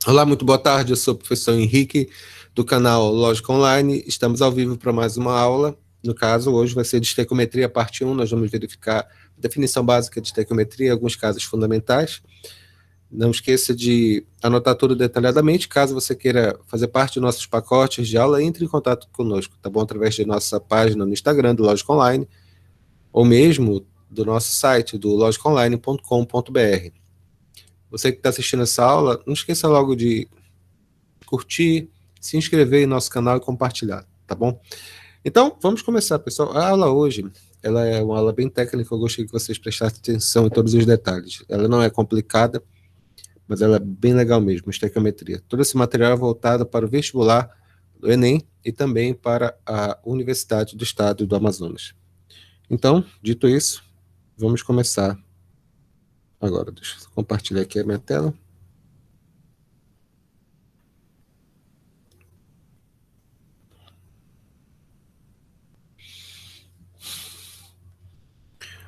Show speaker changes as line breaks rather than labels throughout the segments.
Olá, muito boa tarde, eu sou o professor Henrique, do canal Lógica Online. Estamos ao vivo para mais uma aula. No caso, hoje vai ser de estequiometria, parte 1. Nós vamos verificar a definição básica de estequiometria, alguns casos fundamentais. Não esqueça de anotar tudo detalhadamente. Caso você queira fazer parte de nossos pacotes de aula, entre em contato conosco, tá bom? Através de nossa página no Instagram, do Lógica Online, ou mesmo do nosso site, do logicaonline.com.br. Você que está assistindo essa aula, não esqueça logo de curtir, se inscrever em nosso canal e compartilhar, tá bom? Então, vamos começar, pessoal. A aula hoje, ela é uma aula bem técnica, eu gostaria que vocês prestassem atenção em todos os detalhes. Ela não é complicada, mas ela é bem legal mesmo, estequiometria. Todo esse material é voltado para o vestibular do Enem e também para a Universidade do Estado do Amazonas. Então, dito isso, vamos começar agora. Deixa eu compartilhar aqui a minha tela.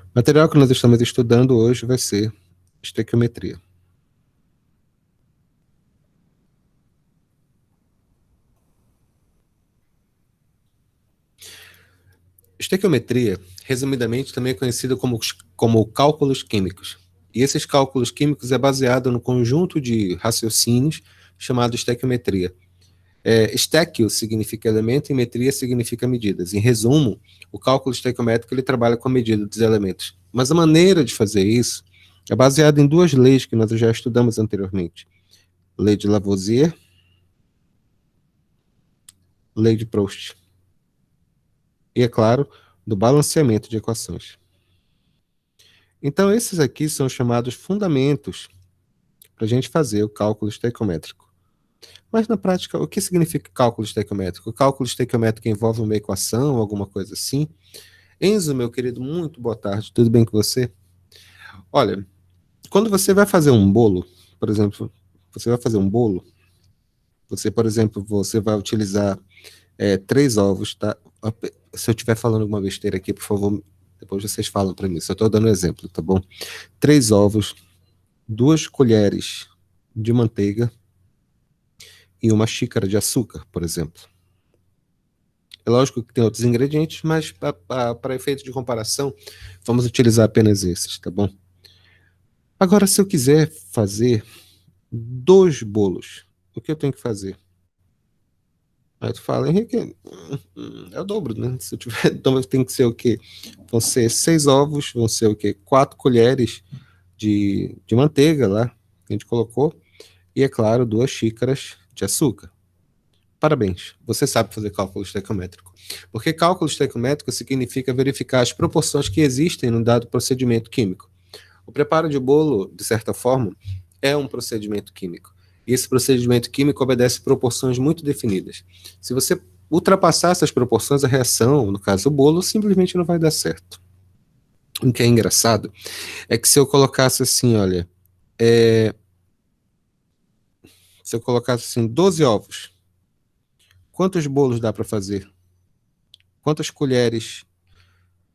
O material que nós estamos estudando hoje vai ser estequiometria. Estequiometria, resumidamente, também é conhecida como cálculos químicos. E esses cálculos químicos é baseado no conjunto de raciocínios chamado estequiometria. Estequio significa elemento e metria significa medidas. Em resumo, o cálculo estequiométrico ele trabalha com a medida dos elementos. Mas a maneira de fazer isso é baseada em duas leis que nós já estudamos anteriormente. Lei de Lavoisier, lei de Proust. E, é claro, do balanceamento de equações. Então, esses aqui são chamados fundamentos para a gente fazer o cálculo estequiométrico. Mas, na prática, o que significa cálculo estequiométrico? O cálculo estequiométrico envolve uma equação, alguma coisa assim? Enzo, meu querido, muito boa tarde, tudo bem com você? Olha, quando você vai fazer um bolo, por exemplo, você vai fazer um bolo, você, por exemplo, você vai utilizar 3 ovos, tá? Se eu estiver falando alguma besteira aqui, por favor, depois vocês falam para mim, só estou dando um exemplo, tá bom? 3 ovos, 2 colheres de manteiga e uma xícara de açúcar, por exemplo. É lógico que tem outros ingredientes, mas para efeito de comparação, vamos utilizar apenas esses, tá bom? Agora, se eu quiser fazer 2 bolos, o que eu tenho que fazer? Aí tu fala, Henrique, é o dobro, né? Se eu tiver, então tem que ser o quê? Vão ser 6 ovos, vão ser o quê? 4 colheres de manteiga lá, que a gente colocou, e, é claro, 2 xícaras de açúcar. Parabéns, você sabe fazer cálculo estequiométrico. Porque cálculo estequiométrico significa verificar as proporções que existem num dado procedimento químico. O preparo de bolo, de certa forma, é um procedimento químico. E esse procedimento químico obedece proporções muito definidas. Se você ultrapassar essas proporções, a reação, no caso o bolo, simplesmente não vai dar certo. O que é engraçado é que se eu colocasse assim, olha, se eu colocasse assim 12 ovos, quantos bolos dá para fazer? Quantas colheres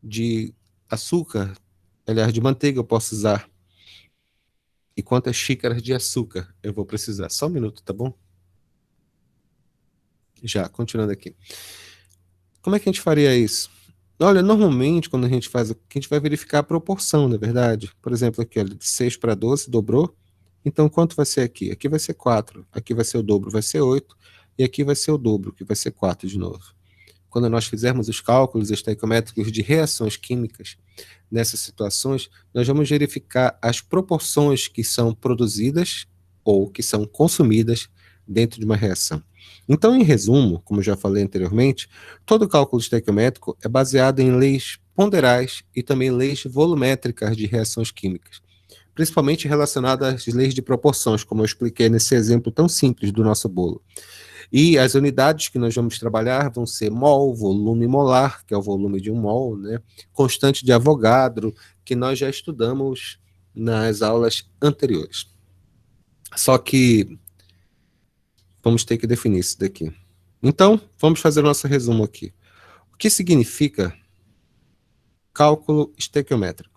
de açúcar, aliás, de manteiga eu posso usar? E quantas xícaras de açúcar eu vou precisar? Só um minuto, tá bom? Já, continuando aqui. Como é que a gente faria isso? Olha, normalmente, quando a gente faz, a gente vai verificar a proporção, na verdade. Por exemplo, aqui, olha, de 6 para 12, dobrou. Então, quanto vai ser aqui? Aqui vai ser 4. Aqui vai ser o dobro, vai ser 8. E aqui vai ser o dobro, que vai ser 4 de novo. Quando nós fizermos os cálculos estequiométricos de reações químicas, nessas situações, nós vamos verificar as proporções que são produzidas ou que são consumidas dentro de uma reação. Então, em resumo, como eu já falei anteriormente, todo cálculo estequiométrico é baseado em leis ponderais e também leis volumétricas de reações químicas, principalmente relacionadas às leis de proporções, como eu expliquei nesse exemplo tão simples do nosso bolo. E as unidades que nós vamos trabalhar vão ser mol, volume molar, que é o volume de um mol, né? Constante de Avogadro, que nós já estudamos nas aulas anteriores. Só que vamos ter que definir isso daqui. Então, vamos fazer o nosso resumo aqui. O que significa cálculo estequiométrico?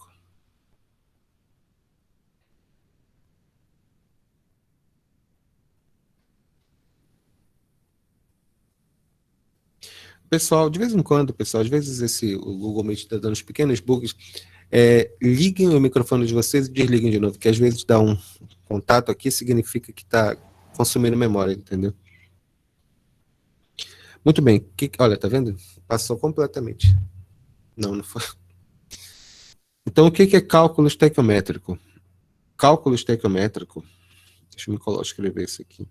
Pessoal, de vez em quando, pessoal, às vezes o Google Meet está dando uns pequenos bugs, liguem o microfone de vocês e desliguem de novo, que às vezes dá um contato aqui, significa que está consumindo memória, entendeu? Muito bem, olha, tá vendo? Passou completamente. Não, não foi. Então, o que é cálculo estequiométrico? Cálculo estequiométrico, deixa eu escrever isso aqui.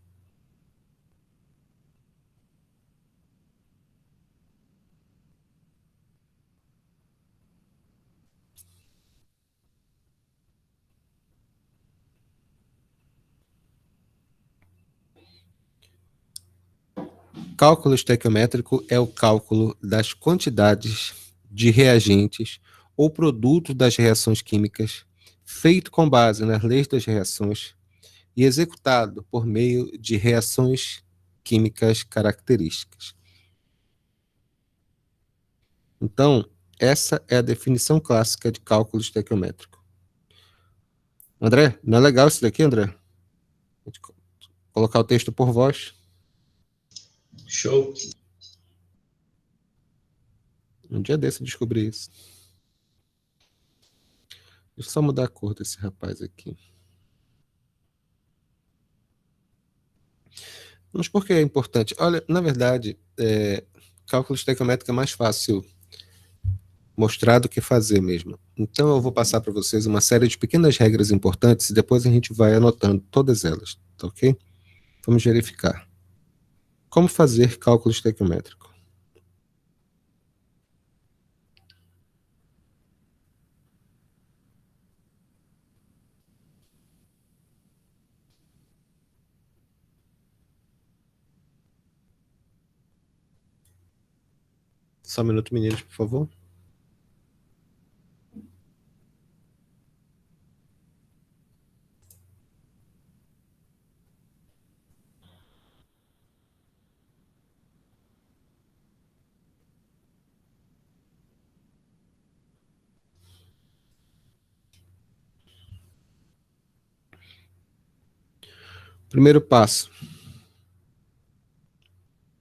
Cálculo estequiométrico é o cálculo das quantidades de reagentes ou produtos das reações químicas, feito com base nas leis das reações e executado por meio de reações químicas características. Então, essa é a definição clássica de cálculo estequiométrico. André, não é legal isso daqui, André? Vou colocar o texto por voz.
Show.
Um dia desse eu descobri isso. Deixa eu só mudar a cor desse rapaz aqui. Mas por que é importante? Olha, na verdade, cálculo estequiométrico é mais fácil mostrar do que fazer mesmo. Então eu vou passar para vocês uma série de pequenas regras importantes e depois a gente vai anotando todas elas, tá ok? Vamos verificar. Como fazer cálculo estequiométrico? Só um minuto, meninos, por favor. Primeiro passo.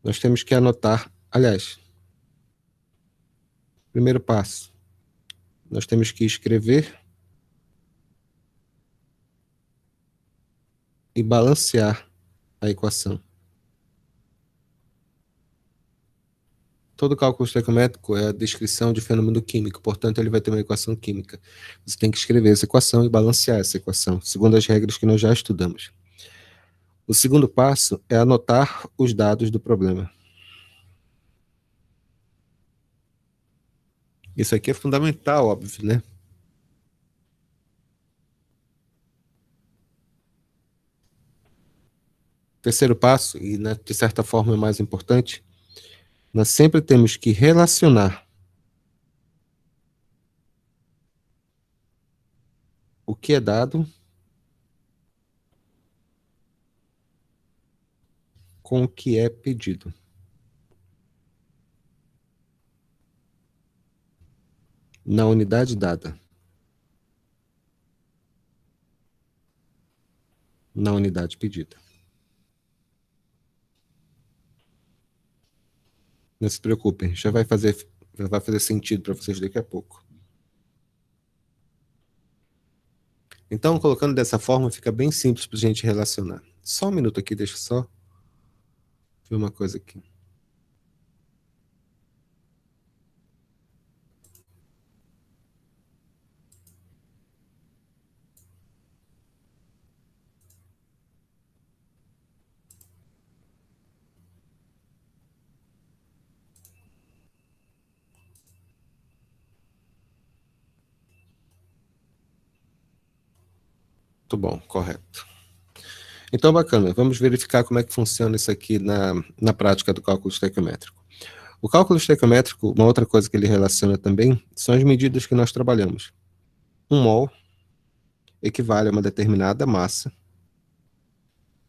Nós temos que anotar, aliás, primeiro passo. Nós temos que escrever e balancear a equação. Todo cálculo estequiométrico é a descrição de fenômeno químico, portanto, ele vai ter uma equação química. Você tem que escrever essa equação e balancear essa equação, segundo as regras que nós já estudamos. O segundo passo é anotar os dados do problema. Isso aqui é fundamental, óbvio, né? Terceiro passo, e de certa forma é mais importante, nós sempre temos que relacionar o que é dado com o que é pedido. Na unidade dada. Na unidade pedida. Não se preocupem, já vai fazer sentido para vocês daqui a pouco. Então, colocando dessa forma, fica bem simples para a gente relacionar. Só um minuto aqui, deixa eu só ver uma coisa aqui. Muito bom, correto. Então, bacana, vamos verificar como é que funciona isso aqui na prática do cálculo estequiométrico. O cálculo estequiométrico, uma outra coisa que ele relaciona também, são as medidas que nós trabalhamos. 1 mol equivale a uma determinada massa.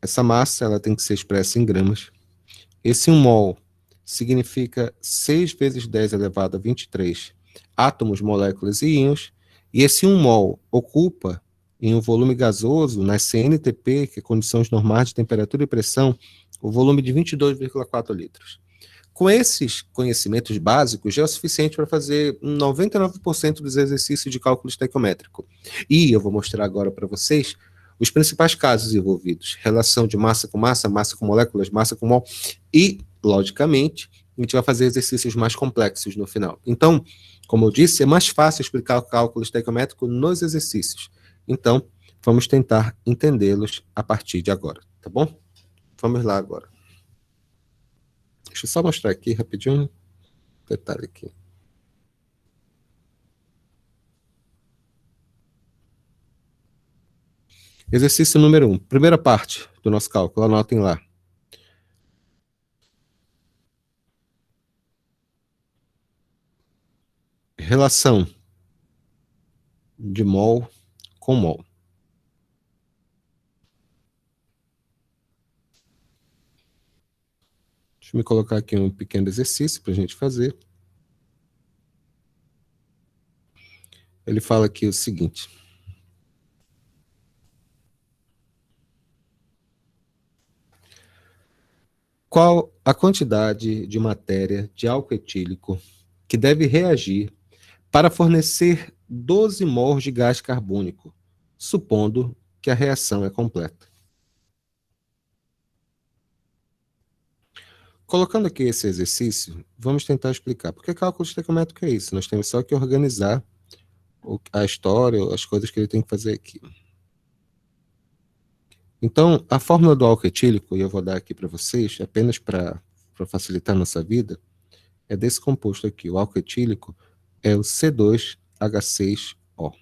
Essa massa ela tem que ser expressa em gramas. Esse 1 mol significa 6 vezes 10 elevado a 23 átomos, moléculas e íons, e esse 1 mol ocupa, em um volume gasoso, nas CNTP, que é condições normais de temperatura e pressão, o volume de 22,4 litros. Com esses conhecimentos básicos, já é o suficiente para fazer 99% dos exercícios de cálculo estequiométrico. E eu vou mostrar agora para vocês os principais casos envolvidos: relação de massa com moléculas, massa com mol, e, logicamente, a gente vai fazer exercícios mais complexos no final. Então, como eu disse, é mais fácil explicar o cálculo estequiométrico nos exercícios. Então, vamos tentar entendê-los a partir de agora, tá bom? Vamos lá agora. Deixa eu só mostrar aqui rapidinho. Detalhe aqui. Exercício número 1. Primeira parte do nosso cálculo. Anotem lá. Relação de mol com mol. Deixa eu me colocar aqui um pequeno exercício para a gente fazer. Ele fala aqui o seguinte. Qual a quantidade de matéria de álcool etílico que deve reagir para fornecer 12 mols de gás carbônico, supondo que a reação é completa? Colocando aqui esse exercício, vamos tentar explicar. Por que cálculo estequiométrico é isso? Nós temos só que organizar a história, as coisas que ele tem que fazer aqui. Então, a fórmula do álcool etílico, e eu vou dar aqui para vocês, apenas para facilitar a nossa vida, é desse composto aqui. O álcool etílico é o C2H6O.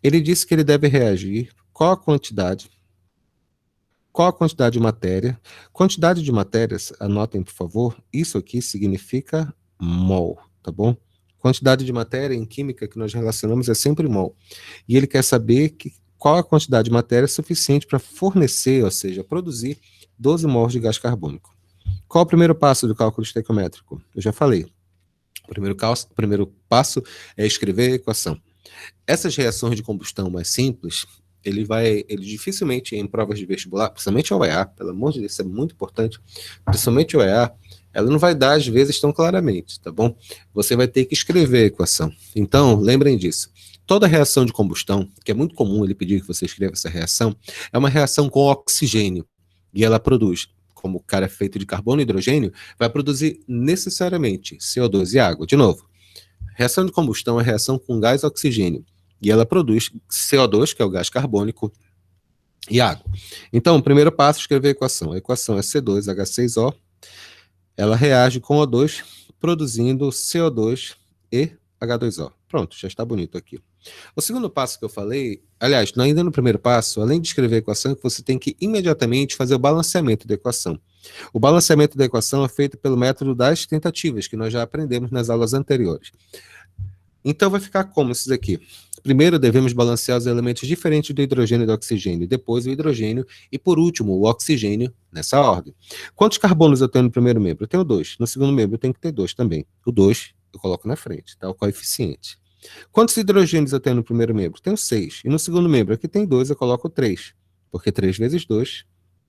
Ele disse que ele deve reagir. Qual a quantidade de matéria? Quantidade de matérias, anotem, por favor, isso aqui significa mol, tá bom? Quantidade de matéria em química que nós relacionamos é sempre mol. E ele quer saber qual a quantidade de matéria suficiente para fornecer, ou seja, produzir 12 mols de gás carbônico. Qual o primeiro passo do cálculo estequiométrico? Eu já falei. O primeiro passo é escrever a equação. Essas reações de combustão mais simples, ele dificilmente em provas de vestibular, principalmente a OEA, pelo amor de Deus, isso é muito importante, principalmente a OEA, ela não vai dar às vezes tão claramente, tá bom? Você vai ter que escrever a equação. Então, lembrem disso. Toda reação de combustão, que é muito comum ele pedir que você escreva essa reação, é uma reação com oxigênio, e ela produz, como o cara é feito de carbono e hidrogênio, vai produzir necessariamente CO2 e água. De novo, reação de combustão é reação com gás e oxigênio, e ela produz CO2, que é o gás carbônico, e água. Então, o primeiro passo é escrever a equação. A equação é C2H6O, ela reage com O2, produzindo CO2 e H2O. Pronto, já está bonito aqui. O segundo passo que eu falei, aliás, ainda no primeiro passo, além de escrever a equação, você tem que imediatamente fazer o balanceamento da equação. O balanceamento da equação é feito pelo método das tentativas, que nós já aprendemos nas aulas anteriores. Então vai ficar como isso daqui. Primeiro devemos balancear os elementos diferentes do hidrogênio e do oxigênio, depois o hidrogênio e por último o oxigênio nessa ordem. Quantos carbonos eu tenho no primeiro membro? Eu tenho 2. No segundo membro eu tenho que ter 2 também. O 2 eu coloco na frente, tá? O coeficiente. Quantos hidrogênios eu tenho no primeiro membro? Tenho 6. E no segundo membro, aqui tem 2, eu coloco 3. Porque 3 vezes 2,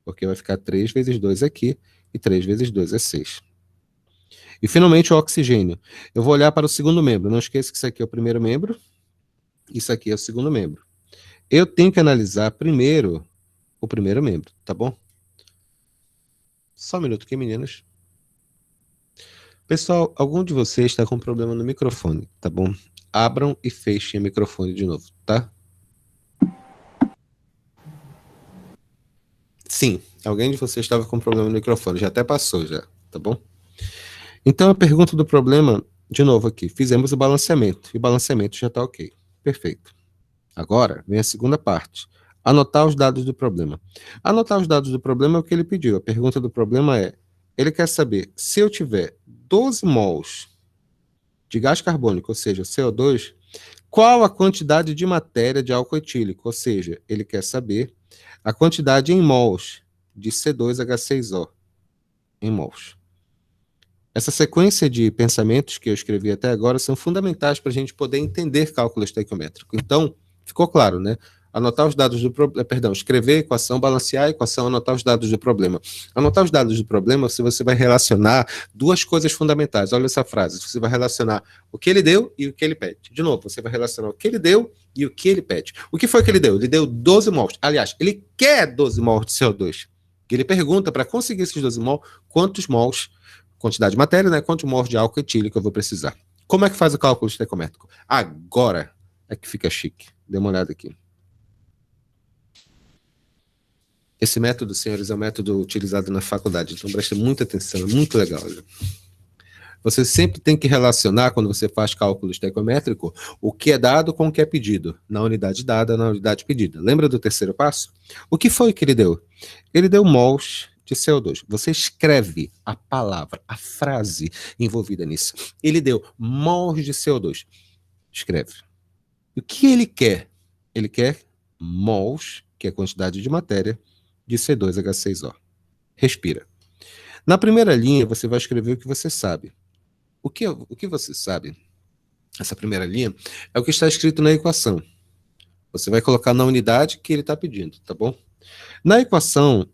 porque vai ficar 3 vezes 2 aqui, e 3 vezes 2 é 6. E finalmente o oxigênio. Eu vou olhar para o segundo membro. Não esqueça que isso aqui é o primeiro membro, isso aqui é o segundo membro. Eu tenho que analisar primeiro o primeiro membro, tá bom? Só um minuto aqui, meninas. Pessoal, algum de vocês está com problema no microfone, tá bom? Abram e fechem o microfone de novo, tá? Sim, alguém de vocês estava com problema no microfone, já até passou já, tá bom? Então a pergunta do problema, de novo aqui, fizemos o balanceamento, e o balanceamento já está ok, perfeito. Agora vem a segunda parte, anotar os dados do problema. Anotar os dados do problema é o que ele pediu, a pergunta do problema é, ele quer saber, se eu tiver 12 mols de gás carbônico, ou seja, CO2, qual a quantidade de matéria de álcool etílico? Ou seja, ele quer saber a quantidade em mols de C2H6O, em mols. Essa sequência de pensamentos que eu escrevi até agora são fundamentais para a gente poder entender cálculo estequiométrico. Então, ficou claro, né? Anotar os dados do problema, perdão, escrever a equação, balancear a equação, anotar os dados do problema. Anotar os dados do problema, você vai relacionar duas coisas fundamentais. Olha essa frase. Você vai relacionar o que ele deu e o que ele pede. De novo, você vai relacionar o que ele deu e o que ele pede. O que foi que ele deu? Ele deu 12 mols. Aliás, ele quer 12 mols de CO2. Ele pergunta, para conseguir esses 12 mols, quantos mols, quantidade de matéria, né? Quantos mols de álcool etílico eu vou precisar. Como é que faz o cálculo estequiométrico? Agora é que fica chique. Dê uma olhada aqui. Esse método, senhores, é um método utilizado na faculdade, então preste muita atenção, é muito legal. Viu? Você sempre tem que relacionar, quando você faz cálculo estequiométrico, o que é dado com o que é pedido, na unidade dada, na unidade pedida. Lembra do terceiro passo? O que foi que ele deu? Ele deu mols de CO2. Você escreve a palavra, a frase envolvida nisso. Ele deu mols de CO2. Escreve. O que ele quer? Ele quer mols, que é a quantidade de matéria, de C2H6O. Respira. Na primeira linha, você vai escrever o que você sabe. O que você sabe, essa primeira linha, é o que está escrito na equação. Você vai colocar na unidade que ele está pedindo, tá bom? Na equação,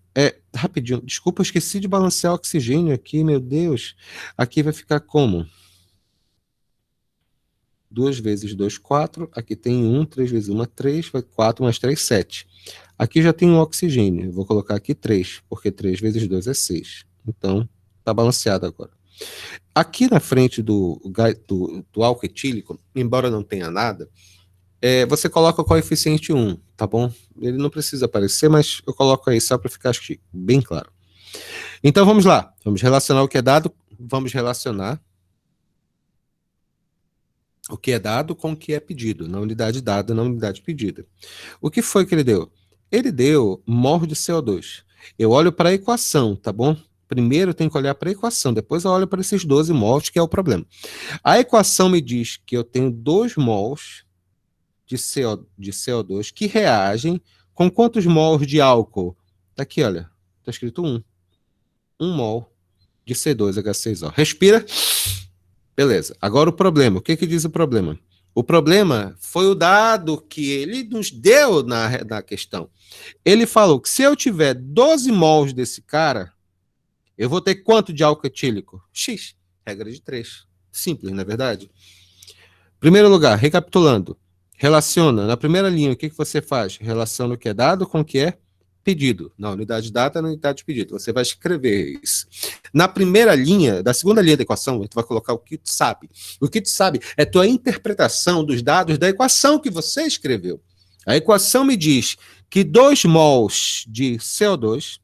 rapidinho, desculpa, eu esqueci de balancear o oxigênio aqui, meu Deus. Aqui vai ficar como? 2 vezes 2, 4. Aqui tem 1, 3 vezes 1, 3. 4 mais 3, 7. Aqui já tem um oxigênio. Eu vou colocar aqui 3, porque 3 vezes 2 é 6. Então, está balanceado agora. Aqui na frente do álcool etílico, embora não tenha nada, você coloca o coeficiente 1, tá bom? Ele não precisa aparecer, mas eu coloco aí só para ficar bem claro. Então, vamos lá. Vamos relacionar o que é dado. Vamos relacionar o que é dado com o que é pedido, na unidade dada, na unidade pedida. O que foi que ele deu? Ele deu mol de CO2. Eu olho para a equação, tá bom? Primeiro eu tenho que olhar para a equação, depois eu olho para esses 12 mols, que é o problema. A equação me diz que eu tenho 2 mols de CO2 que reagem com quantos mols de álcool? Tá aqui, olha. Está escrito 1. 1 mol de C2H6O. Respira. Beleza. Agora o problema. O que diz o problema? O problema foi o dado que ele nos deu na questão. Ele falou que se eu tiver 12 mols desse cara, eu vou ter quanto de álcool etílico? X. Regra de 3. Simples, não é verdade? Primeiro lugar, recapitulando. Relaciona. Na primeira linha, o que você faz? Relaciona o que é dado com o que é pedido. Na unidade data, na unidade pedido. Você vai escrever isso. Na primeira linha, da segunda linha da equação, tu vai colocar o que tu sabe. O que tu sabe é tua interpretação dos dados da equação que você escreveu. A equação me diz que 2 mols de CO2,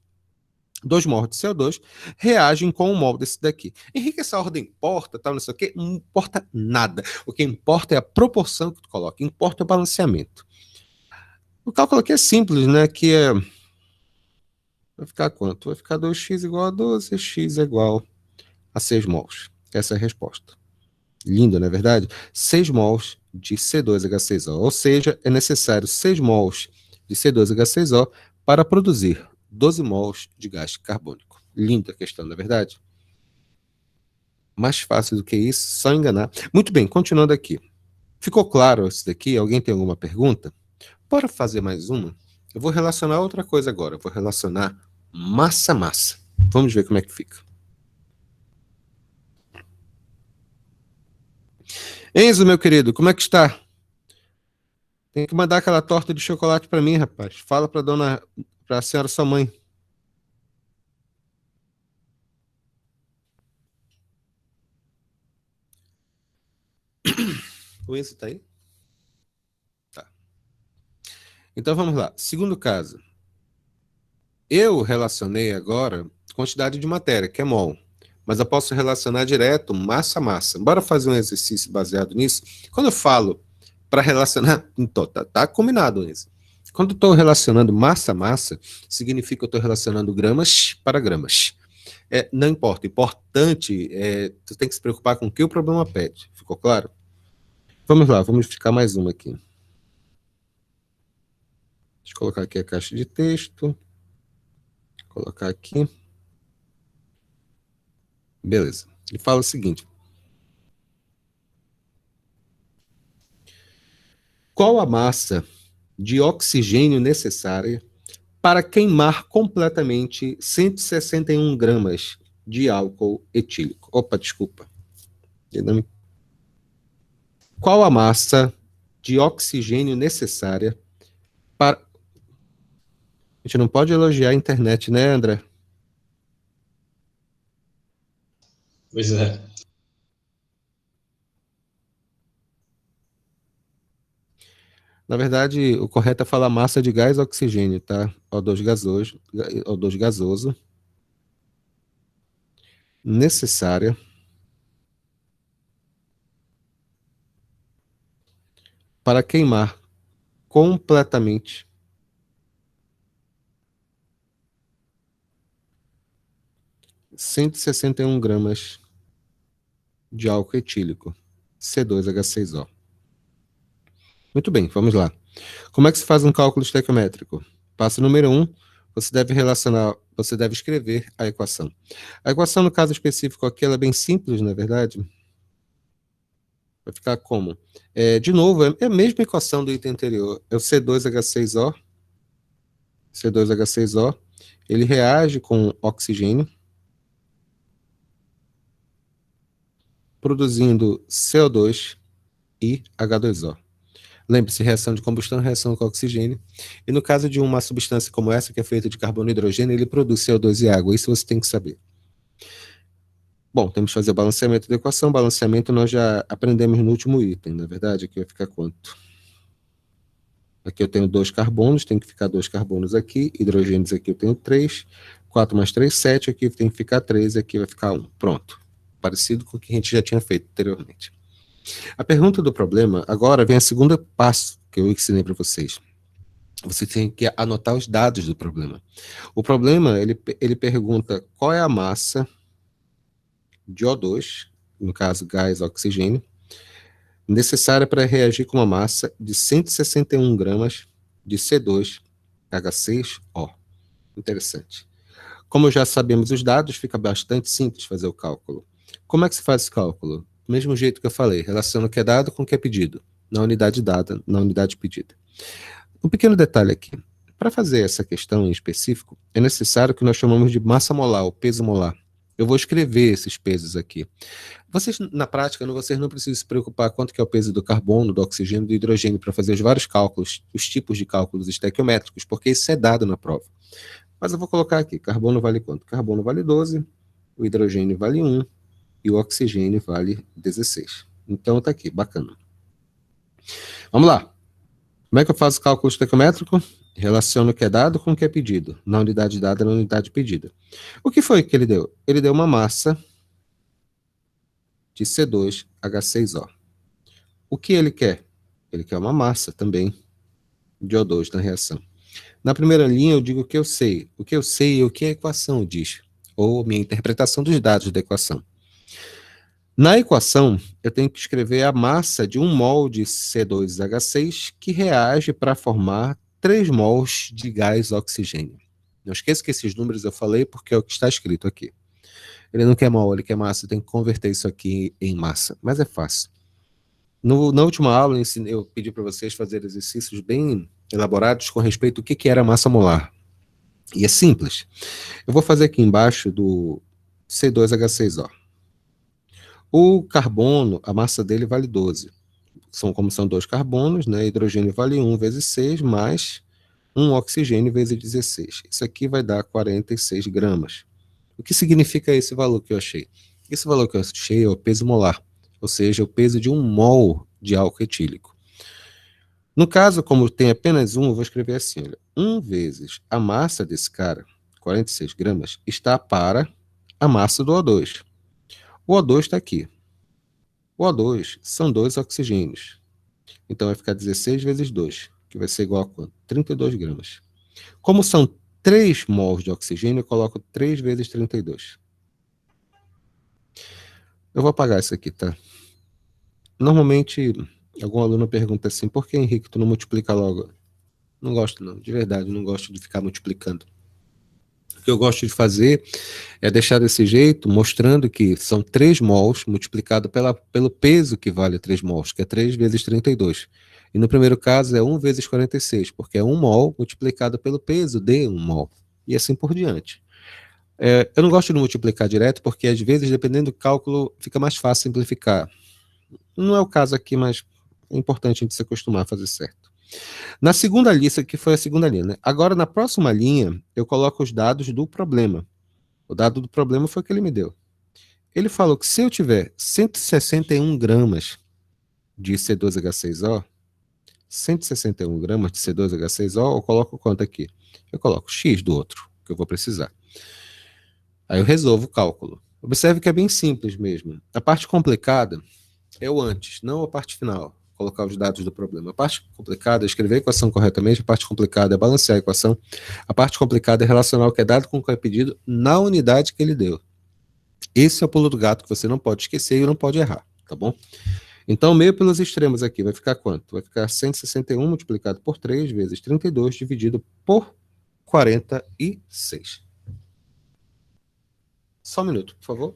2 mols de CO2 reagem com um mol desse daqui. Henrique, essa ordem importa, tal, não sei o quê? Não importa nada. O que importa é a proporção que tu coloca. Importa o balanceamento. O cálculo aqui é simples, né? Que é... Vai ficar quanto? Vai ficar 2x igual a 12, x é igual a 6 mols. Essa é a resposta. Lindo, não é verdade? 6 mols de C2H6O. Ou seja, é necessário 6 mols de C2H6O para produzir 12 mols de gás carbônico. Linda a questão, não é verdade? Mais fácil do que isso, só enganar. Muito bem, continuando aqui. Ficou claro isso daqui? Alguém tem alguma pergunta? Bora fazer mais uma? Eu vou relacionar outra coisa agora. Eu vou relacionar massa-massa. Vamos ver como é que fica. Enzo, meu querido, como é que está? Tem que mandar aquela torta de chocolate para mim, rapaz. Fala para a senhora sua mãe. O Enzo tá aí? Tá. Então vamos lá. Segundo caso. Eu relacionei agora quantidade de matéria, que é mol. Mas eu posso relacionar direto massa-massa. Bora fazer um exercício baseado nisso? Quando eu falo para relacionar... Então, tá combinado isso. Quando eu estou relacionando massa-massa, significa que eu estou relacionando gramas para gramas. Não importa. Importante tu tem que se preocupar com o que o problema pede. Ficou claro? Vamos lá, vamos ficar mais uma aqui. Deixa eu colocar aqui a caixa de texto. Colocar aqui. Beleza. Ele fala o seguinte. Qual a massa de oxigênio necessária para queimar completamente 161 gramas de álcool etílico. Opa, desculpa. Qual a massa de oxigênio necessária para... A gente não pode elogiar a internet, né, André?
Pois é.
Na verdade, o correto é falar massa de gás oxigênio, tá? O2 gasoso necessária para queimar completamente 161 gramas de álcool etílico, C2H6O. Muito bem, vamos lá. Como é que se faz um cálculo estequiométrico? Passo número 1, você deve escrever a equação. A equação, no caso específico aqui, ela é bem simples, na verdade. Vai ficar como? De novo, é a mesma equação do item anterior. É o C2H6O. C2H6O. Ele reage com oxigênio, produzindo CO2 e H2O. Lembre-se, reação de combustão, reação com oxigênio. E no caso de uma substância como essa, que é feita de carbono e hidrogênio, ele produz CO2 e água. Isso você tem que saber. Bom, temos que fazer o balanceamento da equação. Balanceamento nós já aprendemos no último item, na verdade. Aqui vai ficar quanto? Aqui eu tenho 2 carbonos, tem que ficar 2 carbonos aqui. Hidrogênios aqui eu tenho 3. 4 mais 3, 7. Aqui tem que ficar 3, aqui vai ficar 1. Pronto. Parecido com o que a gente já tinha feito anteriormente. A pergunta do problema, agora vem o segundo passo que eu ensinei para vocês. Você tem que anotar os dados do problema. O problema, ele pergunta qual é a massa de O2, no caso gás oxigênio, necessária para reagir com uma massa de 161 gramas de C2H6O. Interessante. Como já sabemos os dados, fica bastante simples fazer o cálculo. Como é que se faz esse cálculo? Do mesmo jeito que eu falei, relaciona o que é dado com o que é pedido, na unidade dada, na unidade pedida. Um pequeno detalhe aqui. Para fazer essa questão em específico, é necessário que nós chamamos de massa molar, ou peso molar. Eu vou escrever esses pesos aqui. Vocês, na prática, vocês não precisam se preocupar quanto que é o peso do carbono, do oxigênio, do hidrogênio, para fazer os vários cálculos, os tipos de cálculos estequiométricos, porque isso é dado na prova. Mas eu vou colocar aqui, carbono vale quanto? Carbono vale 12, o hidrogênio vale 1 e o oxigênio vale 16. Então tá aqui, bacana. Vamos lá. Como é que eu faço o cálculo estequiométrico? Relaciono o que é dado com o que é pedido, na unidade dada, na unidade pedida. O que foi que ele deu? Ele deu uma massa de C2H6O. O que ele quer? Ele quer uma massa também de O2 na reação. Na primeira linha eu digo o que eu sei. O que eu sei é o que a equação diz, ou minha interpretação dos dados da equação. Na equação, eu tenho que escrever a massa de 1 mol de C2H6 que reage para formar 3 mols de gás oxigênio. Não esqueça que esses números eu falei porque é o que está escrito aqui. Ele não quer mol, ele quer massa, tem que converter isso aqui em massa, mas é fácil. Na última aula eu pedi para vocês fazerem exercícios bem elaborados com respeito ao que era massa molar. E é simples. Eu vou fazer aqui embaixo do C2H6O. O carbono, a massa dele vale 12. Como são 2 carbonos, né? Hidrogênio vale 1 vezes 6, mais 1 oxigênio vezes 16. Isso aqui vai dar 46 gramas. O que significa esse valor que eu achei? Esse valor que eu achei é o peso molar, ou seja, o peso de 1 mol de álcool etílico. No caso, como tem apenas 1, eu vou escrever assim, olha, 1 vezes a massa desse cara, 46 gramas, está para a massa do O2. O O2 está aqui. O O2 são 2 oxigênios. Então vai ficar 16 vezes 2, que vai ser igual a quanto? 32 gramas. Como são 3 mols de oxigênio, eu coloco 3 vezes 32. Eu vou apagar isso aqui, tá? Normalmente, algum aluno pergunta assim, por que, Henrique, tu não multiplica logo? Não gosto não, de verdade, não gosto de ficar multiplicando. O que eu gosto de fazer é deixar desse jeito, mostrando que são 3 mols multiplicado pelo peso que vale 3 mols, que é 3 vezes 32. E no primeiro caso é 1 vezes 46, porque é 1 mol multiplicado pelo peso de 1 mol. E assim por diante. Eu não gosto de multiplicar direto, porque às vezes, dependendo do cálculo, fica mais fácil simplificar. Não é o caso aqui, mas é importante a gente se acostumar a fazer certo. Na segunda lista, que foi a segunda linha, né? Agora, na próxima linha, eu coloco os dados do problema. O dado do problema foi o que ele me deu. Ele falou que se eu tiver 161 gramas de C2H6O, 161 gramas de C2H6O, eu coloco quanto aqui? Eu coloco X do outro, que eu vou precisar. Aí eu resolvo o cálculo. Observe que é bem simples mesmo. A parte complicada é o antes, não a parte final. Colocar os dados do problema. A parte complicada é escrever a equação corretamente, a parte complicada é balancear a equação, a parte complicada é relacionar o que é dado com o que é pedido na unidade que ele deu. Esse é o pulo do gato que você não pode esquecer e não pode errar, tá bom? Então, meio pelos extremos aqui, vai ficar quanto? Vai ficar 161 multiplicado por 3 vezes 32 dividido por 46. Só um minuto, por favor.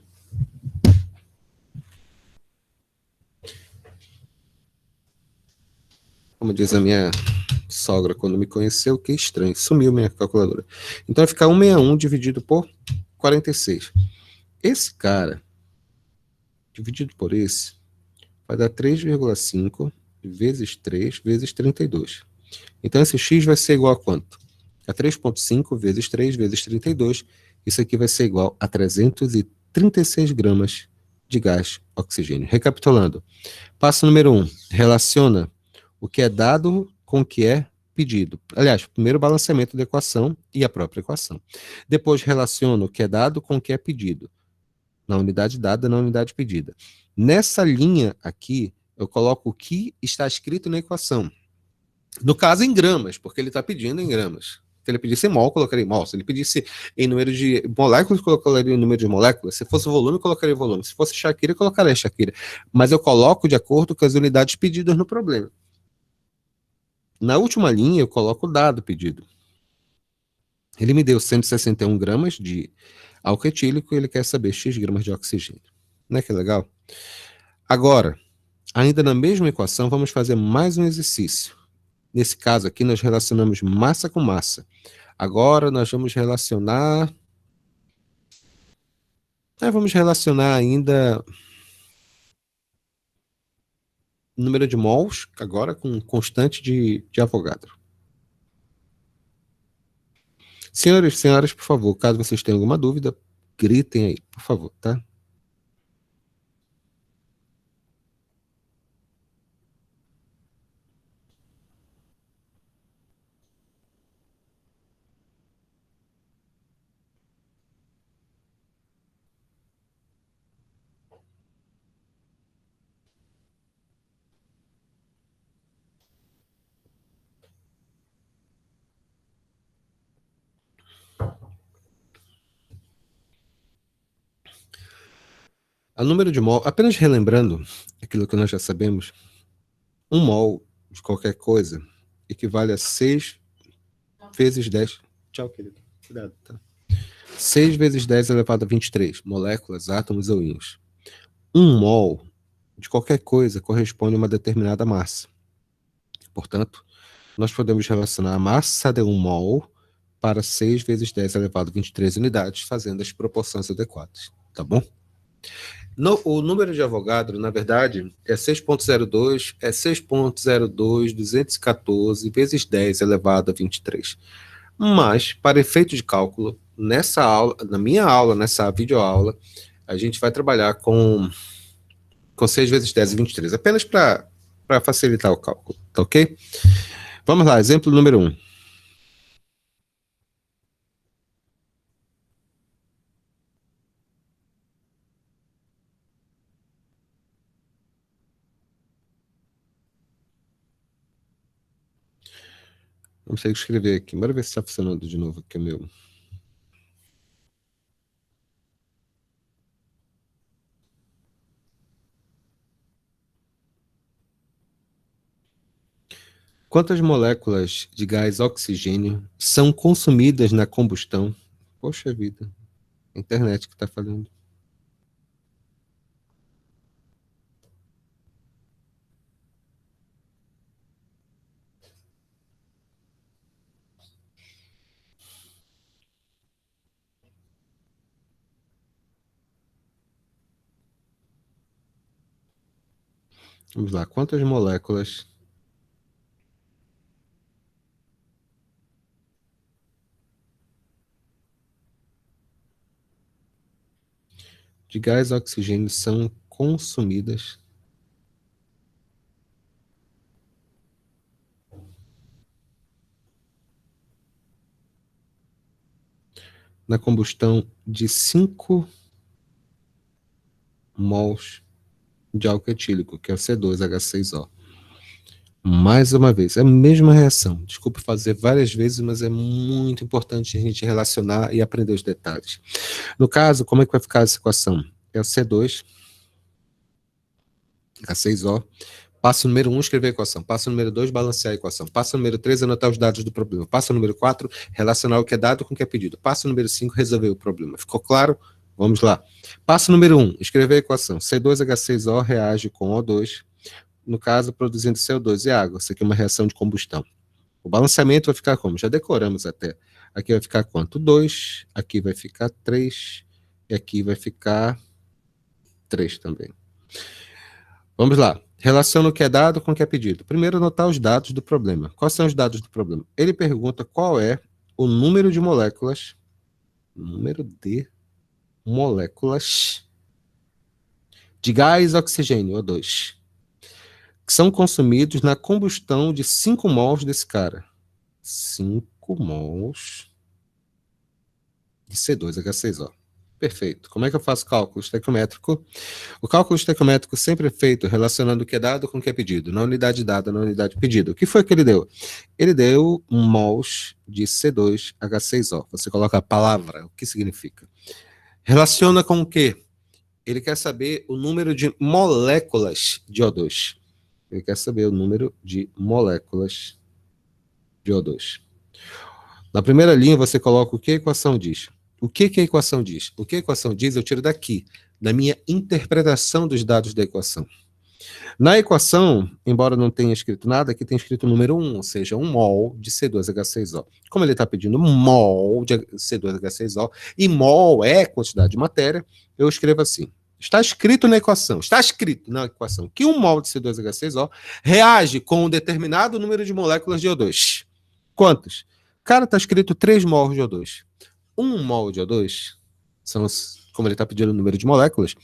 Como diz a minha sogra quando me conheceu, que estranho, sumiu minha calculadora. Então vai ficar 161 dividido por 46. Esse cara, dividido por esse, vai dar 3,5 vezes 3 vezes 32. Então esse x vai ser igual a quanto? A 3,5 vezes 3 vezes 32. Isso aqui vai ser igual a 336 gramas de gás oxigênio. Recapitulando. Passo número 1. Relaciona o que é dado com o que é pedido. Aliás, primeiro o balanceamento da equação e a própria equação. Depois relaciona o que é dado com o que é pedido. Na unidade dada, na unidade pedida. Nessa linha aqui, eu coloco o que está escrito na equação. No caso, em gramas, porque ele está pedindo em gramas. Se ele pedisse em mol, colocaria em mol. Se ele pedisse em número de moléculas, colocaria em número de moléculas. Se fosse volume, colocaria volume. Se fosse Shakira, colocaria Shakira. Mas eu coloco de acordo com as unidades pedidas no problema. Na última linha, eu coloco o dado pedido. Ele me deu 161 gramas de álcool etílico e ele quer saber X gramas de oxigênio. Não é que legal? Agora, ainda na mesma equação, vamos fazer mais um exercício. Nesse caso aqui, nós relacionamos massa com massa. Agora, nós vamos relacionar... vamos relacionar ainda número de mols, agora com constante de Avogadro. Senhores e senhoras, por favor, caso vocês tenham alguma dúvida, gritem aí, por favor, tá? A número de mol, apenas relembrando aquilo que nós já sabemos, um mol de qualquer coisa equivale a 6 vezes 10. Tchau, querido. Cuidado, tá? 6 vezes 10 elevado a 23 moléculas, átomos ou íons. Um mol de qualquer coisa corresponde a uma determinada massa. Portanto, nós podemos relacionar a massa de um mol para 6 vezes 10 elevado a 23 unidades, fazendo as proporções adequadas. Tá bom? O número de Avogadro, na verdade, é 6,02 vezes 10 elevado a 23. Mas, para efeito de cálculo, nessa aula, na minha aula, nessa videoaula, a gente vai trabalhar com 6 vezes 10 e 23, apenas para facilitar o cálculo, tá ok? Vamos lá, exemplo número 1. Não sei escrever aqui. Bora ver se está funcionando de novo aqui o meu. Quantas moléculas de gás oxigênio são consumidas na combustão? Poxa vida, a internet que está falando. Vamos lá, quantas moléculas de gás oxigênio são consumidas na combustão de 5 mols de álcool etílico, que é o C2H6O. Mais uma vez, é a mesma reação. Desculpe fazer várias vezes, mas é muito importante a gente relacionar e aprender os detalhes. No caso, como é que vai ficar essa equação? É o C2H6O. Passo número 1, escrever a equação. Passo número 2, balancear a equação. Passo número 3, anotar os dados do problema. Passo número 4, relacionar o que é dado com o que é pedido. Passo número 5, resolver o problema. Ficou claro? Vamos lá. Passo número 1, escrever a equação. C2H6O reage com O2, no caso, produzindo CO2 e água. Isso aqui é uma reação de combustão. O balanceamento vai ficar como? Já decoramos até. Aqui vai ficar quanto? 2, aqui vai ficar 3, e aqui vai ficar 3 também. Vamos lá. Relaciona o que é dado com o que é pedido. Primeiro, anotar os dados do problema. Quais são os dados do problema? Ele pergunta qual é o número de moléculas de gás oxigênio, O2, que são consumidos na combustão de 5 mols desse cara. 5 mols de C2H6O. Perfeito. Como é que eu faço cálculo estequiométrico? O cálculo estequiométrico sempre é feito relacionando o que é dado com o que é pedido, na unidade dada, na unidade pedida. O que foi que ele deu? Ele deu mols de C2H6O. Você coloca a palavra, o que significa? Relaciona com o quê? Ele quer saber o número de moléculas de O2. Ele quer saber o número de moléculas de O2. Na primeira linha, você coloca o que a equação diz. O que a equação diz? O que a equação diz, eu tiro daqui, da minha interpretação dos dados da equação. Na equação, embora não tenha escrito nada, aqui tem escrito o número 1, ou seja, 1 mol de C2H6O. Como ele está pedindo mol de C2H6O, e mol é quantidade de matéria, eu escrevo assim. Está escrito na equação, que 1 mol de C2H6O reage com um determinado número de moléculas de O2. Quantos? Cara, está escrito 3 mols de O2. 1 mol de O2 são, como ele está pedindo o número de moléculas,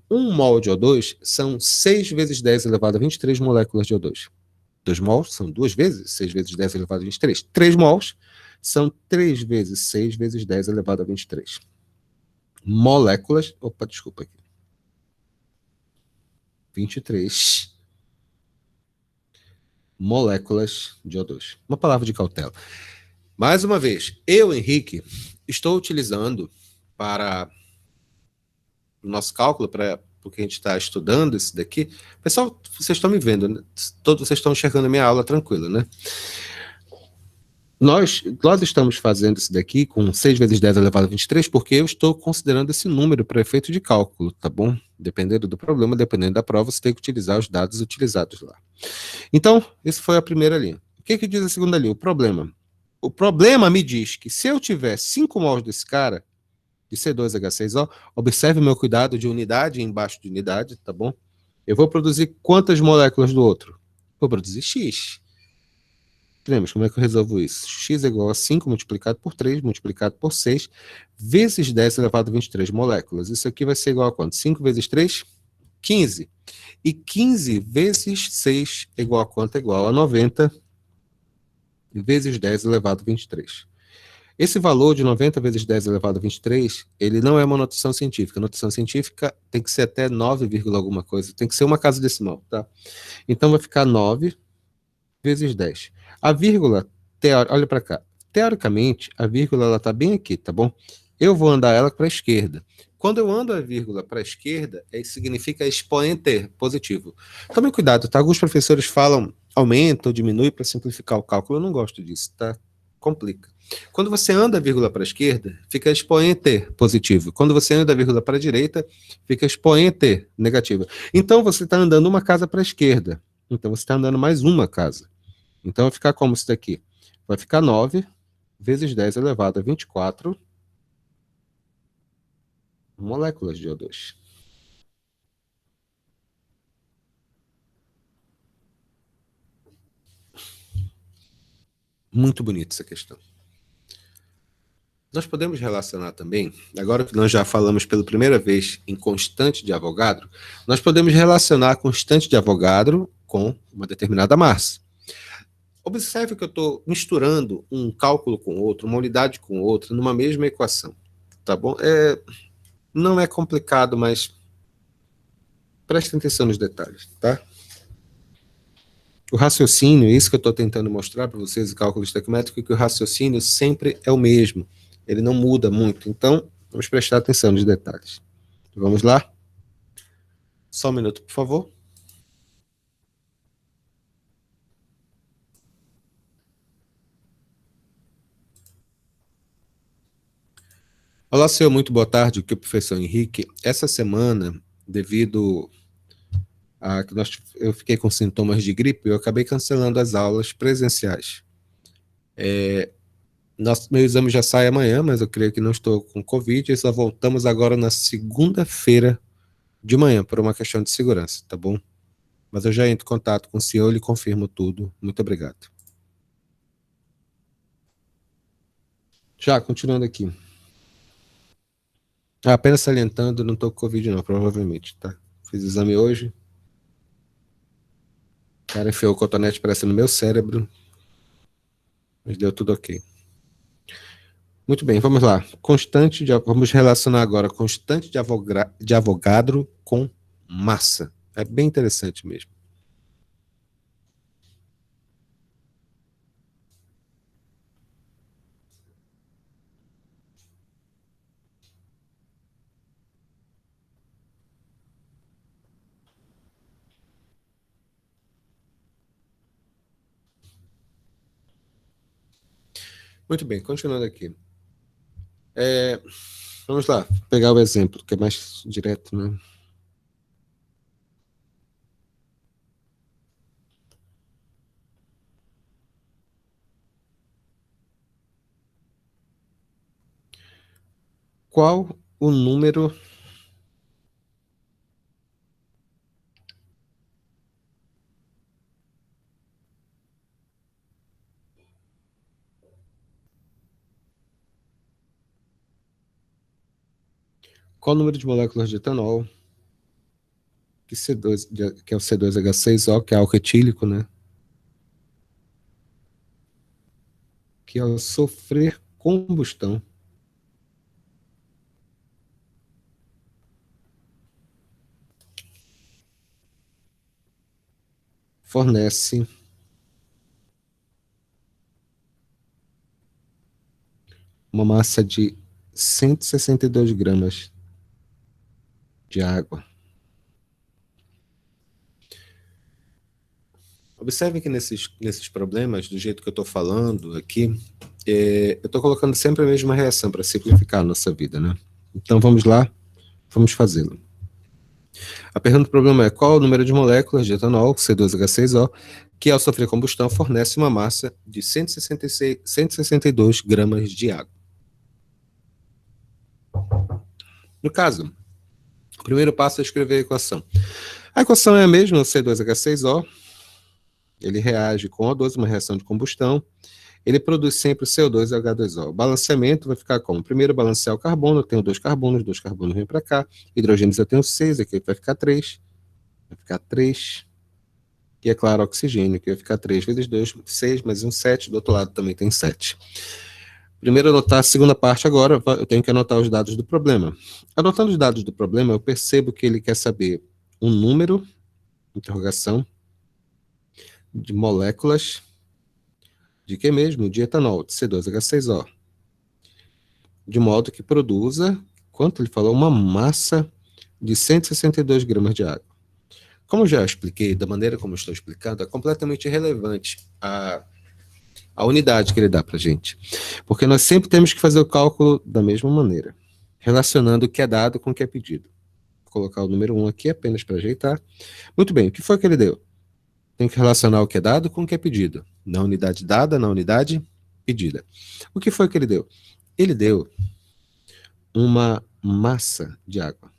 1 mol de O2 são 6 vezes 10 elevado a 23 moléculas de O2. 2 mols são 2 vezes 6 vezes 10 elevado a 23. 3 mols são 3 vezes 6 vezes 10 elevado a 23. Moléculas, opa, desculpa aqui. 23 moléculas de O2. Uma palavra de cautela. Mais uma vez, eu, Henrique, estou utilizando para o nosso cálculo, porque a gente está estudando isso daqui. Pessoal, vocês estão me vendo, né? Todos vocês estão enxergando a minha aula tranquila, né? Nós estamos fazendo isso daqui com 6 vezes 10 elevado a 23, porque eu estou considerando esse número para efeito de cálculo, tá bom? Dependendo do problema, dependendo da prova, você tem que utilizar os dados utilizados lá. Então, isso foi a primeira linha. O que diz a segunda linha? O problema. O problema me diz que se eu tiver 5 mols desse cara, de C2H6O, observe o meu cuidado de unidade embaixo de unidade, tá bom? Eu vou produzir quantas moléculas do outro? Vou produzir X. Lembra como é que eu resolvo isso? X é igual a 5 multiplicado por 3, multiplicado por 6, vezes 10 elevado a 23 moléculas. Isso aqui vai ser igual a quanto? 5 vezes 3? 15. E 15 vezes 6 é igual a quanto? É igual a 90 vezes 10 elevado a 23. Esse valor de 90 vezes 10 elevado a 23, ele não é uma notação científica. A notação científica tem que ser até 9, alguma coisa. Tem que ser uma casa decimal, tá? Então vai ficar 9 vezes 10. A vírgula, olha para cá. Teoricamente, a vírgula ela está bem aqui, tá bom? Eu vou andar ela para a esquerda. Quando eu ando a vírgula para a esquerda, isso significa expoente positivo. Tomem cuidado, tá? Alguns professores falam aumenta ou diminui para simplificar o cálculo. Eu não gosto disso, tá? Complica. Quando você anda a vírgula para a esquerda, fica expoente positivo. Quando você anda a vírgula para a direita, fica expoente negativo. Então, você está andando uma casa para a esquerda. Então, você está andando mais uma casa. Então, vai ficar como isso daqui? Vai ficar 9 vezes 10 elevado a 24 moléculas de O2. Muito bonita essa questão. Nós podemos relacionar também, agora que nós já falamos pela primeira vez em constante de Avogadro, nós podemos relacionar a constante de Avogadro com uma determinada massa. Observe que eu estou misturando um cálculo com outro, uma unidade com outra, numa mesma equação. Tá bom? Não é complicado, mas prestem atenção nos detalhes, tá? O raciocínio, isso que eu estou tentando mostrar para vocês, o cálculo estequiométrico, que o raciocínio sempre é o mesmo. Ele não muda muito. Então, vamos prestar atenção nos detalhes. Vamos lá? Só um minuto, por favor. Olá, senhor, muito boa tarde. Aqui é o professor Henrique. Essa semana, devido a que eu fiquei com sintomas de gripe, eu acabei cancelando as aulas presenciais. Meu exame já sai amanhã, mas eu creio que não estou com Covid e só voltamos agora na segunda-feira de manhã, por uma questão de segurança, tá bom? Mas eu já entro em contato com o senhor e lhe confirmo tudo. Muito obrigado. Já, continuando aqui. Apenas salientando, não estou com Covid não, provavelmente, tá? Fiz exame hoje. O cara enfiou o cotonete parece no meu cérebro, mas deu tudo ok. Muito bem, vamos lá. Vamos relacionar agora constante de Avogadro com massa. É bem interessante mesmo. Muito bem, continuando aqui. Vamos lá, pegar o exemplo, que é mais direto, né? Qual o número qual o número de moléculas de etanol que é o C2H6O, que é álcool etílico, né? Que ao sofrer combustão fornece uma massa de 162 gramas de água. Observe que nesses problemas, do jeito que eu estou falando aqui, eu estou colocando sempre a mesma reação para simplificar a nossa vida, né? Então vamos lá, vamos fazê-lo. A pergunta do problema é qual o número de moléculas de etanol, C2H6O, que ao sofrer combustão fornece uma massa de 162 gramas de água. No caso, o primeiro passo é escrever a equação. A equação é a mesma, o C2H6O, ele reage com O2, uma reação de combustão, ele produz sempre CO2 e H2O. O balanceamento vai ficar como? Primeiro, balancear o carbono, eu tenho dois carbonos vêm para cá, hidrogênios eu tenho 6, aqui vai ficar 3, e é claro, oxigênio, que vai ficar 3 vezes 2, 6, mais um 7, do outro lado também tem 7. Primeiro anotar a segunda parte agora, eu tenho que anotar os dados do problema. Anotando os dados do problema, eu percebo que ele quer saber um número, interrogação, de moléculas, de que mesmo? De etanol, de C2H6O. De modo que produza, quanto ele falou? Uma massa de 162 gramas de água. Como já expliquei, da maneira como estou explicando, é completamente irrelevante a unidade que ele dá para a gente. Porque nós sempre temos que fazer o cálculo da mesma maneira, relacionando o que é dado com o que é pedido. Vou colocar o número 1 aqui apenas para ajeitar. Muito bem, o que foi que ele deu? Tem que relacionar o que é dado com o que é pedido. Na unidade dada, na unidade pedida. O que foi que ele deu? Ele deu uma massa de água.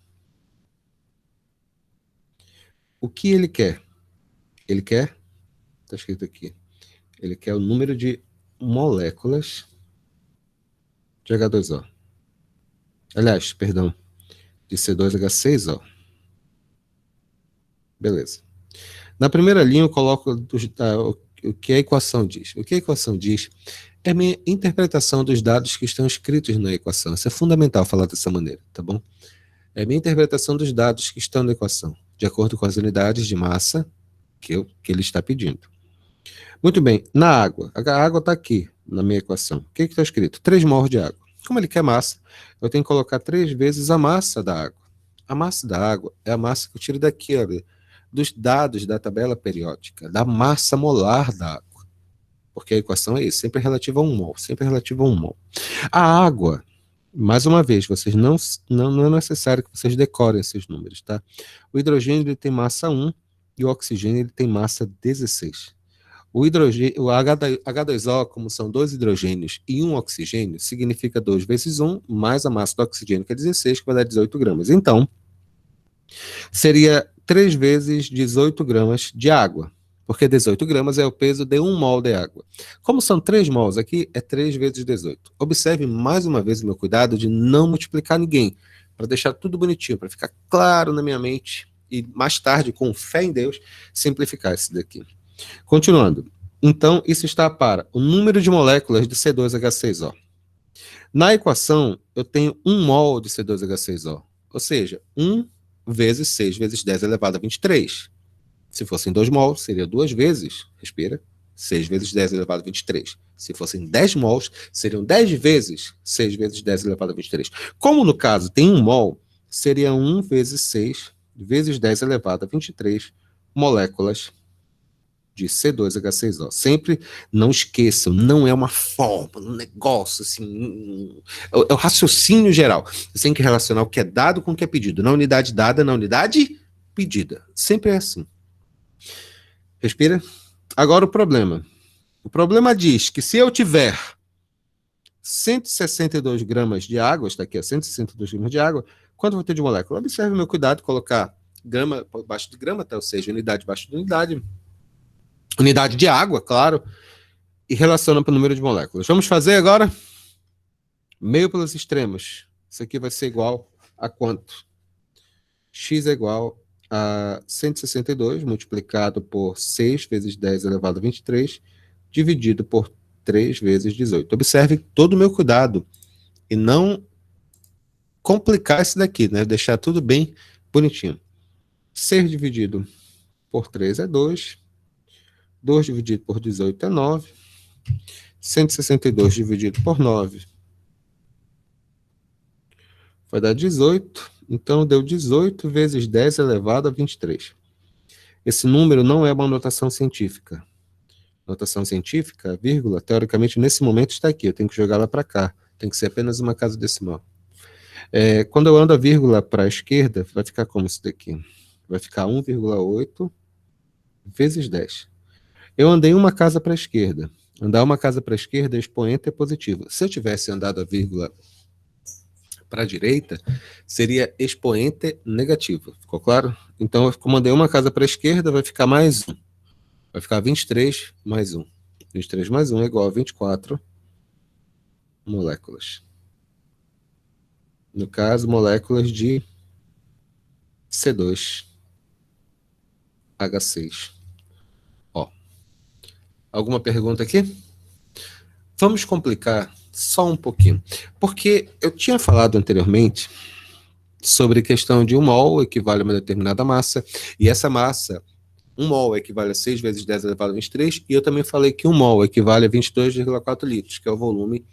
O que ele quer? Ele quer, está escrito aqui, ele quer o número de moléculas de H2O. Aliás, perdão, de C2H6O. Beleza. Na primeira linha eu coloco o que a equação diz. O que a equação diz é a minha interpretação dos dados que estão escritos na equação. Isso é fundamental falar dessa maneira, tá bom? É a minha interpretação dos dados que estão na equação, de acordo com as unidades de massa que ele está pedindo. Muito bem, na água. A água está aqui na minha equação. O que está escrito? 3 mols de água. Como ele quer massa, eu tenho que colocar 3 vezes a massa da água. A massa da água é a massa que eu tiro daqui, olha, dos dados da tabela periódica, da massa molar da água. Porque a equação é isso, sempre relativa a 1 mol, sempre relativa a 1 mol. A água, mais uma vez, vocês não é necessário que vocês decorem esses números, tá? O hidrogênio ele tem massa 1 e o oxigênio ele tem massa 16. O H2O, como são 2 hidrogênios e 1 oxigênio, significa 2 vezes 1 mais a massa do oxigênio, que é 16, que vai dar 18 gramas. Então, seria 3 vezes 18 gramas de água, porque 18 gramas é o peso de 1 mol de água. Como são 3 mols aqui, é 3 vezes 18. Observe mais uma vez o meu cuidado de não multiplicar ninguém, para deixar tudo bonitinho, para ficar claro na minha mente e mais tarde, com fé em Deus, simplificar isso daqui. Continuando. Então, isso está para o número de moléculas de C2H6O. Na equação, eu tenho 1 mol de C2H6O, ou seja, 1 vezes 6 vezes 10 elevado a 23. Se fossem 2 mols, seria 2 vezes, respira, 6 vezes 10 elevado a 23. Se fossem 10 mols, seriam 10 vezes 6 vezes 10 elevado a 23. Como no caso tem 1 mol, seria 1 vezes 6 vezes 10 elevado a 23 moléculas de C2H6O. Sempre não esqueçam, não é uma forma, um negócio assim, é o raciocínio geral. Você tem que relacionar o que é dado com o que é pedido, na unidade dada, na unidade pedida. Sempre é assim. Respira. Agora o problema. O problema diz que se eu tiver 162 gramas de água, está aqui, 162 gramas de água, quanto eu vou ter de molécula? Observe o meu cuidado, colocar grama abaixo de grama, tá? Ou seja, unidade abaixo de unidade de água, claro, e relaciona para o número de moléculas. Vamos fazer agora meio pelos extremos. Isso aqui vai ser igual a quanto? X é igual a 162 multiplicado por 6 vezes 10 elevado a 23, dividido por 3 vezes 18. Observe todo o meu cuidado e não complicar isso daqui, né? Deixar tudo bem bonitinho. 6 dividido por 3 é 2. 2 dividido por 18 é 9. 162 dividido por 9 vai dar 18. Então, deu 18 vezes 10 elevado a 23. Esse número não é uma notação científica. Notação científica, vírgula, teoricamente, nesse momento está aqui. Eu tenho que jogar ela para cá. Tem que ser apenas uma casa decimal. Quando eu ando a vírgula para a esquerda, vai ficar como isso daqui? Vai ficar 1,8 vezes 10. Eu andei uma casa para a esquerda. Andar uma casa para a esquerda, expoente é positivo. Se eu tivesse andado a vírgula para a direita, seria expoente negativo. Ficou claro? Então, eu mandei uma casa para a esquerda, vai ficar mais 1. Vai ficar 23 mais 1. 23 mais 1 é igual a 24 moléculas. No caso, moléculas de C2H6. Ó. Alguma pergunta aqui? Vamos complicar só um pouquinho. Porque eu tinha falado anteriormente sobre a questão de 1 mol equivale a uma determinada massa, e essa massa, 1 mol equivale a 6 vezes 10 elevado a 23, e eu também falei que 1 mol equivale a 22,4 litros, que é o volume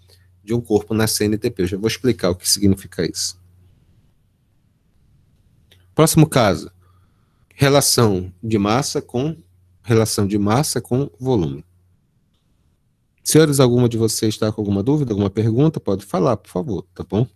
de um corpo na CNTP. Eu já vou explicar o que significa isso. Próximo caso, relação de massa com volume. Senhores, alguma de vocês está com alguma dúvida, alguma pergunta? Pode falar, por favor, tá bom?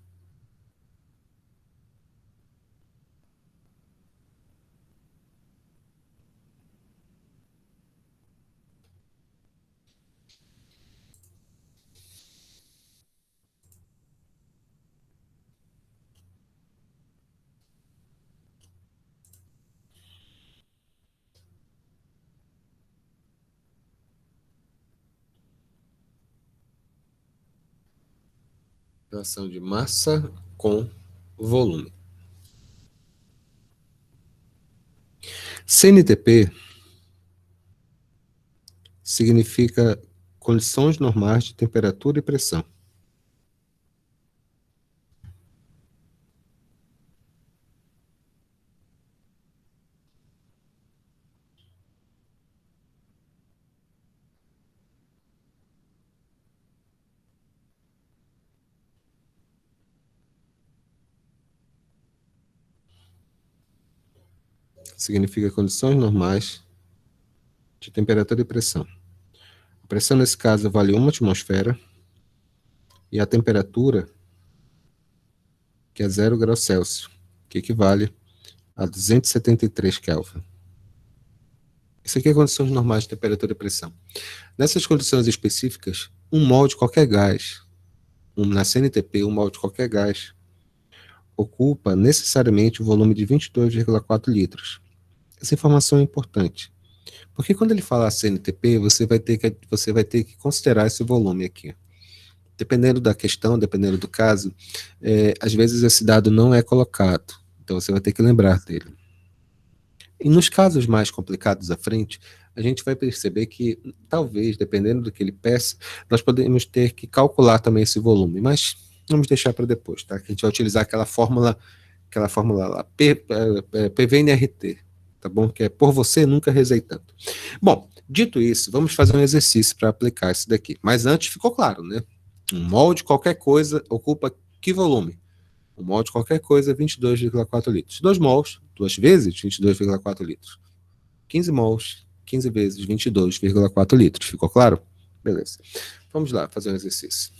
Relação de massa com volume. CNTP significa condições normais de temperatura e pressão. Significa condições normais de temperatura e pressão. A pressão, nesse caso, vale 1 atmosfera e a temperatura, que é 0 graus Celsius, que equivale a 273 Kelvin. Isso aqui é condições normais de temperatura e pressão. Nessas condições específicas, um mol de qualquer gás, na CNTP, um mol de qualquer gás, ocupa necessariamente o volume de 22,4 litros. Essa informação é importante, porque quando ele falar CNTP, você vai ter que considerar esse volume aqui. Dependendo da questão, dependendo do caso, às vezes esse dado não é colocado, então você vai ter que lembrar dele. E nos casos mais complicados à frente, a gente vai perceber que, talvez, dependendo do que ele peça, nós podemos ter que calcular também esse volume, mas vamos deixar para depois, tá? Que a gente vai utilizar aquela fórmula lá, PVNRT, tá bom? Que é por você, nunca rezei tanto. Bom, dito isso, vamos fazer um exercício para aplicar isso daqui. Mas antes ficou claro, né? Um mol de qualquer coisa ocupa que volume? Um mol de qualquer coisa é 22,4 litros. 2 mols, 2 vezes 22,4 litros. 15 mols, 15 vezes 22,4 litros. Ficou claro? Beleza. Vamos lá, fazer um exercício.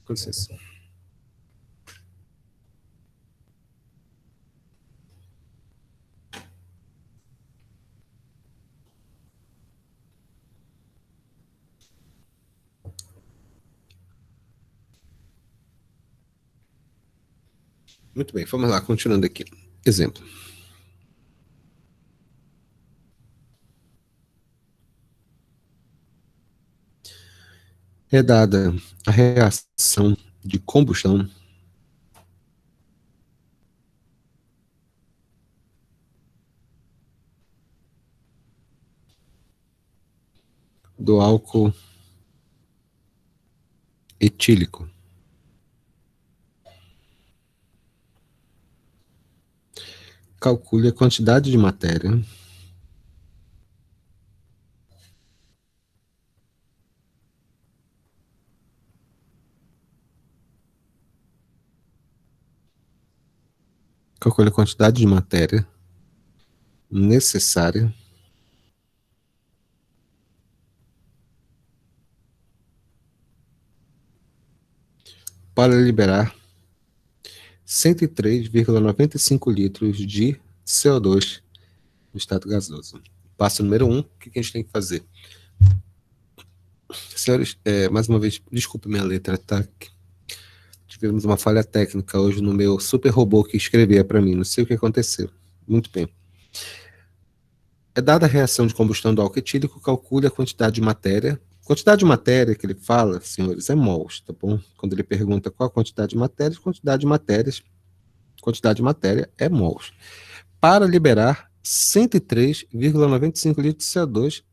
Com licença. Muito bem, vamos lá, continuando aqui. Exemplo. É dada a reação de combustão do álcool etílico. Calcule a quantidade de matéria necessária para liberar 103,95 litros de CO2 no estado gasoso. Passo número 1, o que a gente tem que fazer? Senhores, mais uma vez, desculpe minha letra, tá? Tivemos uma falha técnica hoje no meu super robô que escrevia para mim, não sei o que aconteceu. Muito bem. É dada a reação de combustão do álcool etílico, calcule a quantidade de matéria. Quantidade de matéria que ele fala, senhores, é mols, tá bom? Quando ele pergunta qual a quantidade de matéria é mols. Para liberar 103,95 litros de CO2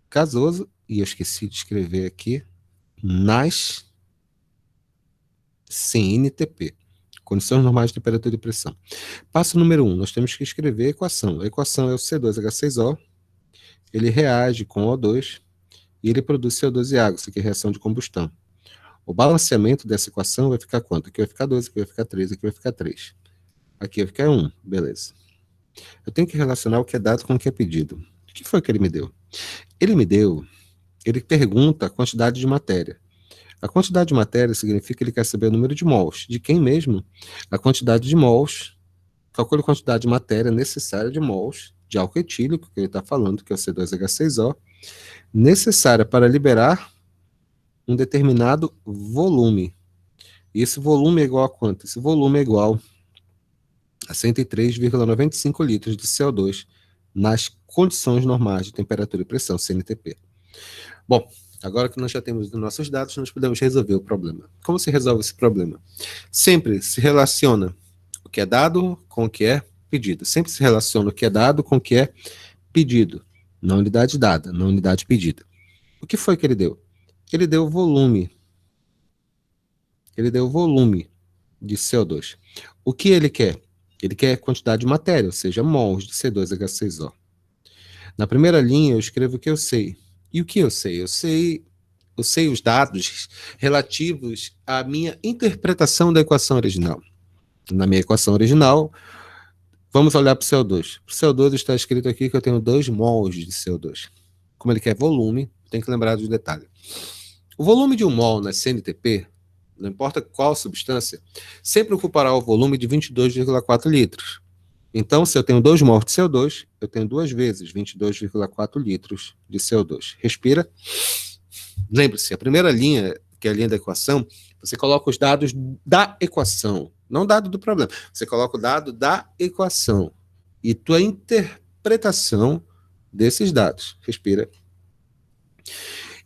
gasoso, e eu esqueci de escrever aqui, nas CNTP, condições normais de temperatura e pressão. Passo número 1, nós temos que escrever a equação. A equação é o C2H6O, ele reage com O2 e ele produz CO2 e água, isso aqui é reação de combustão. O balanceamento dessa equação vai ficar quanto? Aqui vai ficar 2, aqui vai ficar 3, aqui vai ficar 3. Aqui vai ficar 1, beleza. Eu tenho que relacionar o que é dado com o que é pedido. O que foi que ele me deu? Ele pergunta a quantidade de matéria. A quantidade de matéria significa que ele quer saber o número de mols. De quem mesmo? A quantidade de mols. Calcule a quantidade de matéria necessária de mols de álcool etílico, que ele está falando, que é o C2H6O, necessária para liberar um determinado volume. E esse volume é igual a quanto? Esse volume é igual a 103,95 litros de CO2 nas condições normais de temperatura e pressão, CNTP. Bom, agora que nós já temos os nossos dados, nós podemos resolver o problema. Como se resolve esse problema? Sempre se relaciona o que é dado com o que é pedido. Sempre se relaciona o que é dado com o que é pedido. Na unidade dada, na unidade pedida. O que foi que ele deu? Ele deu volume. Ele deu volume de CO2. O que ele quer? Ele quer quantidade de matéria, ou seja, mols de C2H6O. Na primeira linha, eu escrevo o que eu sei. E o que eu sei? Eu sei os dados relativos à minha interpretação da equação original. Na minha equação original, vamos olhar para o CO2. Para o CO2 está escrito aqui que eu tenho 2 mols de CO2. Como ele quer volume, tem que lembrar dos detalhes. O volume de um mol na CNTP, não importa qual substância, sempre ocupará o volume de 22,4 litros. Então, se eu tenho 2 mols de CO2, eu tenho 2 vezes 22,4 litros de CO2. Respira. Lembre-se, a primeira linha, que é a linha da equação, você coloca os dados da equação, não dado do problema. Você coloca o dado da equação e tua interpretação desses dados. Respira.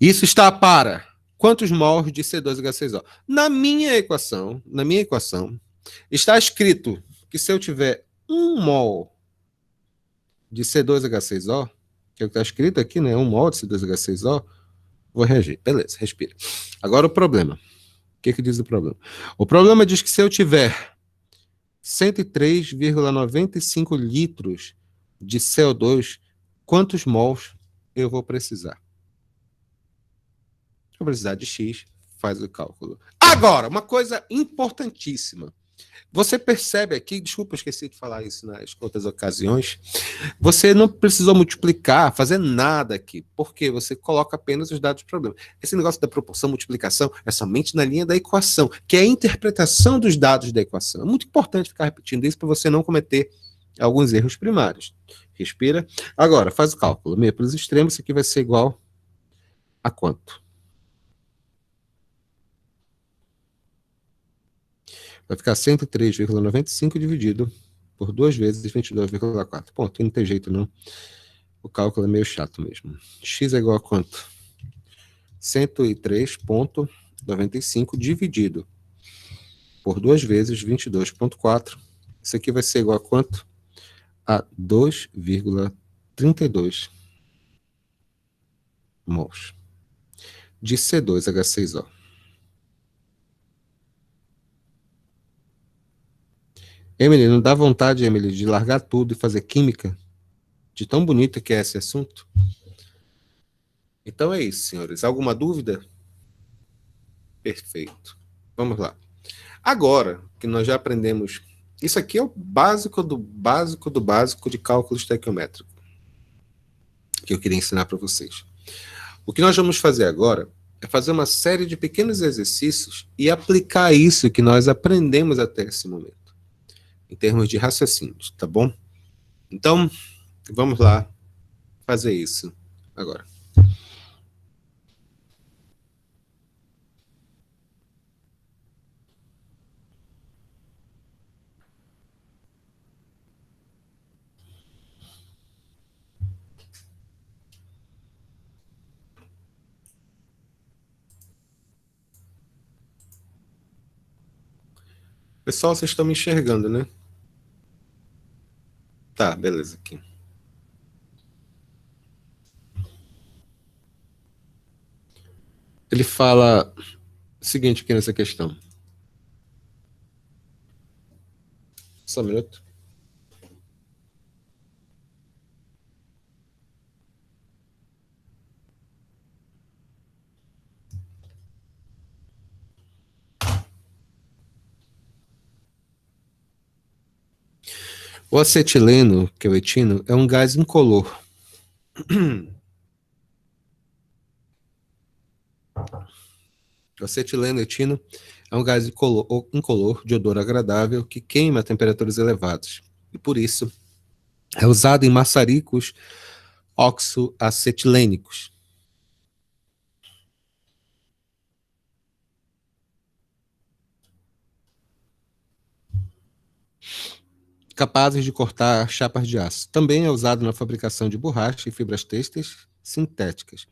Isso está para quantos mols de C2H6O? Na minha equação, está escrito que se eu tiver 1 mol de C2H6O, que é o que está escrito aqui, né? 1 mol de C2H6O, vou reagir. Beleza, respira. Agora o problema. O que diz o problema? O problema diz que se eu tiver 103,95 litros de CO2, quantos mols eu vou precisar? Vou precisar de X, faz o cálculo. Agora, uma coisa importantíssima. Você percebe aqui, desculpa, eu esqueci de falar isso nas outras ocasiões, você não precisou multiplicar, fazer nada aqui, porque você coloca apenas os dados do problema. Esse negócio da proporção, multiplicação, é somente na linha da equação, que é a interpretação dos dados da equação. É muito importante ficar repetindo isso para você não cometer alguns erros primários. Respira. Agora, faz o cálculo. Meio para os extremos, isso aqui vai ser igual a quanto? Vai ficar 103,95 dividido por 2 vezes 22,4. Ponto, não tem jeito não. O cálculo é meio chato mesmo. X é igual a quanto? 103,95 dividido por 2 vezes 22,4. Isso aqui vai ser igual a quanto? A 2,32 mols de C2H6O. Emily, não dá vontade, Emily, de largar tudo e fazer química? De tão bonito que é esse assunto? Então é isso, senhores. Alguma dúvida? Perfeito. Vamos lá. Agora que nós já aprendemos, isso aqui é o básico do básico do básico de cálculo estequiométrico que eu queria ensinar para vocês. O que nós vamos fazer agora é fazer uma série de pequenos exercícios e aplicar isso que nós aprendemos até esse momento, em termos de raciocínios, tá bom? Então, vamos lá fazer isso agora. Pessoal, vocês estão me enxergando, né? Tá, beleza aqui. Ele fala o seguinte aqui nessa questão. Só um minuto. O acetileno, que é o etino, é um gás incolor. O acetileno etino é um gás incolor de odor agradável que queima a temperaturas elevadas. E por isso é usado em maçaricos oxoacetilênicos. capazes de cortar chapas de aço. Também é usado na fabricação de borracha e fibras têxteis sintéticas.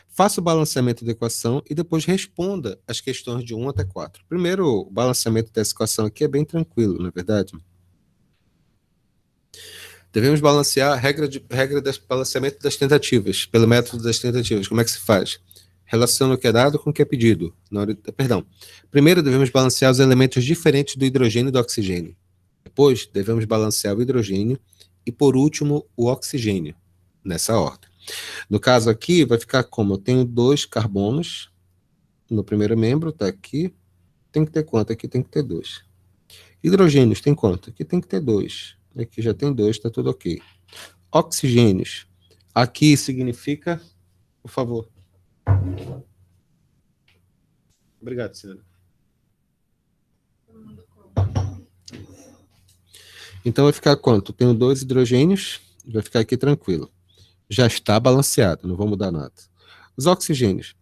Faça o balanceamento da equação e depois responda as questões de 1 até 4. Primeiro, o balanceamento dessa equação aqui é bem tranquilo, não é verdade? Devemos balancear a regra do balanceamento das tentativas, pelo método das tentativas. Como é que se faz? Relaciona o que é dado com o que é pedido. Perdão. Primeiro, devemos balancear os elementos diferentes do hidrogênio e do oxigênio. Depois, devemos balancear o hidrogênio e, por último, o oxigênio, nessa ordem. No caso aqui, vai ficar como? Eu tenho 2 carbonos no primeiro membro, está aqui. Tem que ter quanto? Aqui tem que ter 2. Hidrogênios tem quanto? Aqui tem que ter 2. Aqui já tem 2, está tudo ok. Oxigênios. Aqui significa, por favor. Obrigado, senhora. Então vai ficar quanto? Tenho 2 hidrogênios, vai ficar aqui tranquilo. Já está balanceado, não vou mudar nada. Os oxigênios.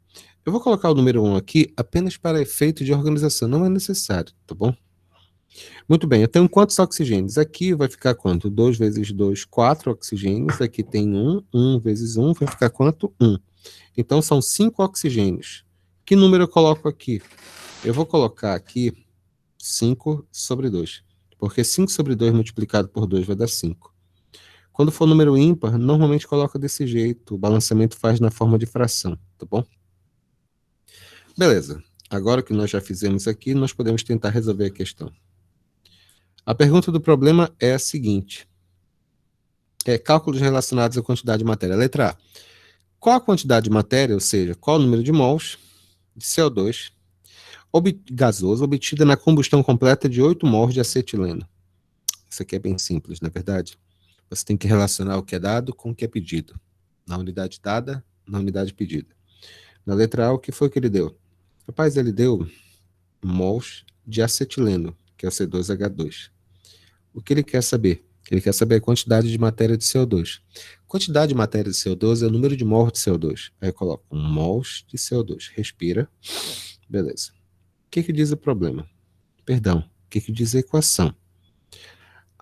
Eu vou colocar o número 1 aqui apenas para efeito de organização, não é necessário, tá bom? Muito bem, eu tenho quantos oxigênios? Aqui vai ficar quanto? 2 vezes 2, 4 oxigênios. Aqui tem 1, 1 vezes 1 vai ficar quanto? 1. Então são 5 oxigênios. Que número eu coloco aqui? Eu vou colocar aqui 5 sobre 2. Porque 5 sobre 2 multiplicado por 2 vai dar 5. Quando for número ímpar, normalmente coloca desse jeito. O balanceamento faz na forma de fração, tá bom? Beleza. Agora que nós já fizemos aqui, nós podemos tentar resolver a questão. A pergunta do problema é a seguinte. Cálculos relacionados à quantidade de matéria. Letra A. Qual a quantidade de matéria, ou seja, qual o número de mols de CO2 gasoso obtida na combustão completa de 8 mols de acetileno? Isso aqui é bem simples, não é verdade? Você tem que relacionar o que é dado com o que é pedido. Na unidade dada, na unidade pedida. Na letra A, o que foi que ele deu? Rapaz, ele deu mols de acetileno, que é o C2H2. O que ele quer saber? Ele quer saber a quantidade de matéria de CO2. Quantidade de matéria de CO2 é o número de mols de CO2. Aí eu coloco mols de CO2. Respira. Beleza. O que diz o problema? Perdão. O que diz a equação?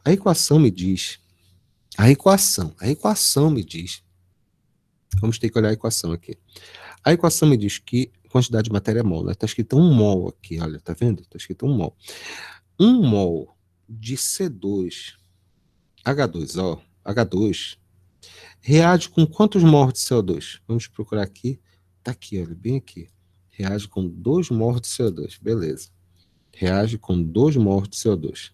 A equação me diz... A equação me diz... Vamos ter que olhar a equação aqui. A equação me diz que quantidade de matéria é mol, né? Está escrito 1 mol aqui, olha, tá vendo? Está escrito 1 mol. 1 mol de C2, H2O, H2, reage com quantos mols de CO2? Vamos procurar aqui. Tá aqui, olha, bem aqui. Reage com 2 mols de CO2, beleza. Reage com 2 mols de CO2.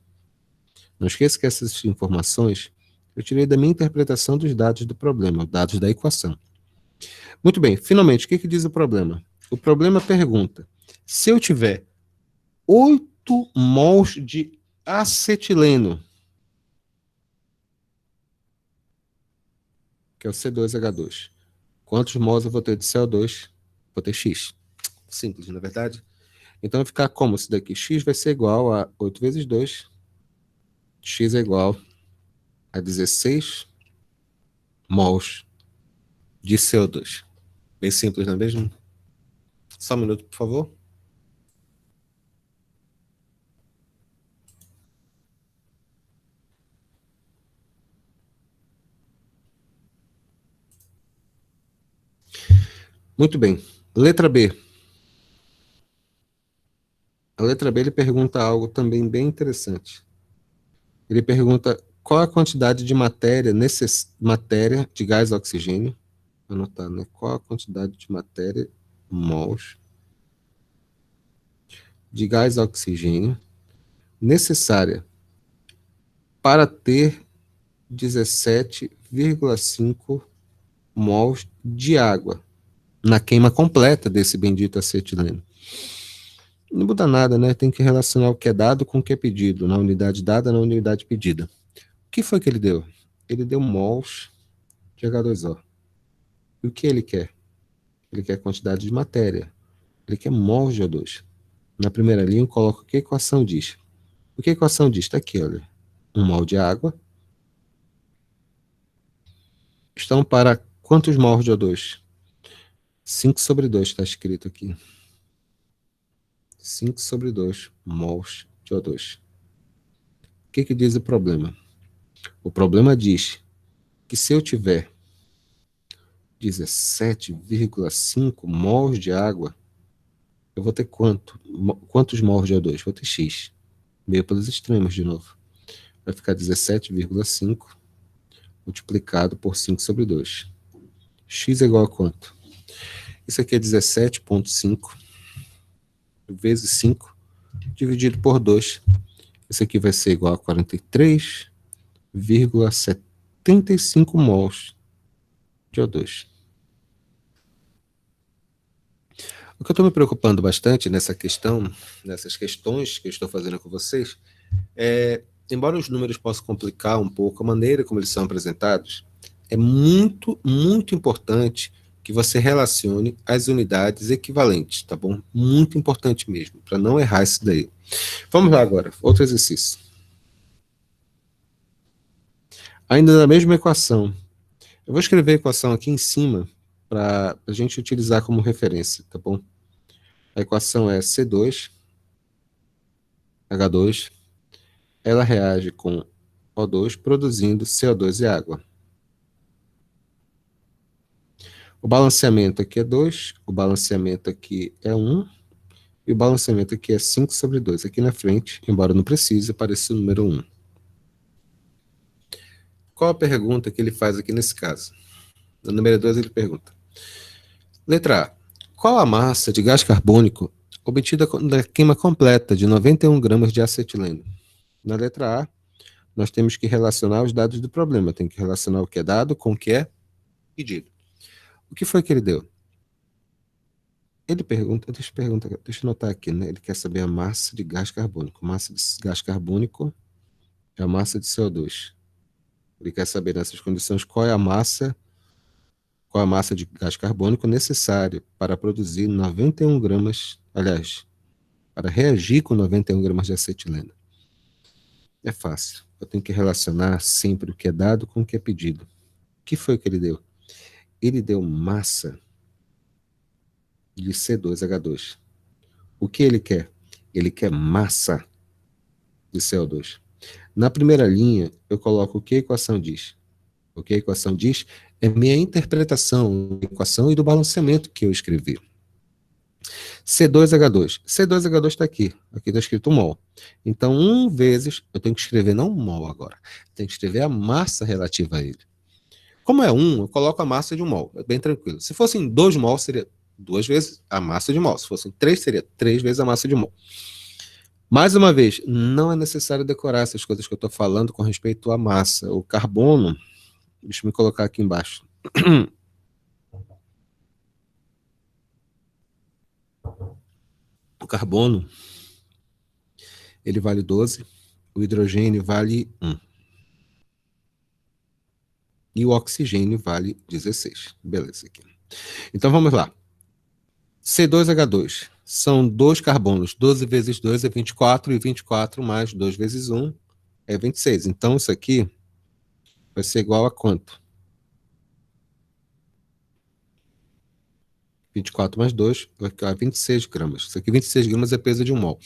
Não esqueça que essas informações eu tirei da minha interpretação dos dados do problema, dados da equação. Muito bem, finalmente, o que diz o problema? O problema pergunta, se eu tiver 8 mols de acetileno, que é o C2H2, quantos mols eu vou ter de CO2? Vou ter X. Simples, não é verdade? Então vai ficar como isso daqui? X vai ser igual a 8 vezes 2. X é igual a 16 mols de CO2. Bem simples, não é mesmo? Só um minuto, por favor. Muito bem. Letra B. A letra B ele pergunta algo também bem interessante. Ele pergunta qual a quantidade de matéria de gás oxigênio, vou anotar, né? Qual a quantidade de matéria, mols, de gás oxigênio necessária para ter 17,5 mols de água na queima completa desse bendito acetileno. Não muda nada, né? Tem que relacionar o que é dado com o que é pedido, na unidade dada, na unidade pedida. O que foi que ele deu? Ele deu mols de H2O. E o que ele quer? Ele quer quantidade de matéria. Ele quer mols de O2. Na primeira linha, eu coloco o que a equação diz. O que a equação diz? Está aqui, olha. 1 mol de água estão para quantos mols de O2? 5 sobre 2 está escrito aqui. 5 sobre 2 mols de O2. O que diz o problema? O problema diz que se eu tiver 17,5 mols de água, eu vou ter quantos mols de O2? Vou ter X. Meio pelos extremos de novo. Vai ficar 17,5 multiplicado por 5 sobre 2. X é igual a quanto? Isso aqui é 17,5 vezes 5 dividido por 2. Isso aqui vai ser igual a 43,75 mols de O2. O que eu estou me preocupando bastante nessas questões que eu estou fazendo com vocês, embora os números possam complicar um pouco a maneira como eles são apresentados, é muito, muito importante que você relacione as unidades equivalentes, tá bom? Muito importante mesmo, para não errar isso daí. Vamos lá agora, outro exercício. Ainda na mesma equação. Eu vou escrever a equação aqui em cima para a gente utilizar como referência, tá bom? A equação é C2H2, ela reage com O2 produzindo CO2 e água. O balanceamento aqui é 2, o balanceamento aqui é 1, e o balanceamento aqui é 5 sobre 2. Aqui na frente, embora não precise, aparece o número 1. Qual a pergunta que ele faz aqui nesse caso? No número 2 ele pergunta. Letra A. Qual a massa de gás carbônico obtida da queima completa de 91 gramas de acetileno? Na letra A, nós temos que relacionar os dados do problema. Tem que relacionar o que é dado com o que é pedido. O que foi que ele deu? Ele pergunta, deixa eu anotar aqui, né? Ele quer saber a massa de gás carbônico. Massa de gás carbônico é a massa de CO2. Ele quer saber nessas condições qual é a massa de gás carbônico necessária para produzir 91 gramas, aliás, para reagir com 91 gramas de acetileno. É fácil. Eu tenho que relacionar sempre o que é dado com o que é pedido. O que foi que ele deu? Ele deu massa de C2H2. O que ele quer? Ele quer massa de CO2. Na primeira linha, eu coloco o que a equação diz. O que a equação diz é minha interpretação da equação e do balanceamento que eu escrevi. C2H2. C2H2 está aqui. Aqui está escrito mol. Então, 1 vezes, eu tenho que escrever não mol agora. Tenho que escrever a massa relativa a ele. Como é 1, eu coloco a massa de 1 mol. É bem tranquilo. Se fossem 2 mol, seria 2 vezes a massa de mol. Se fossem 3, seria 3 vezes a massa de mol. Mais uma vez, não é necessário decorar essas coisas que eu estou falando com respeito à massa. O carbono, deixa eu me colocar aqui embaixo. O carbono, ele vale 12, o hidrogênio vale 1. E o oxigênio vale 16. Beleza aqui. Então vamos lá. C2H2 são 2 carbonos. 12 vezes 2 é 24, e 24 mais 2 vezes 1 é 26. Então isso aqui vai ser igual a quanto? 24 mais 2 vai ficar 26 gramas. Isso aqui, 26 gramas é peso de 1 mol.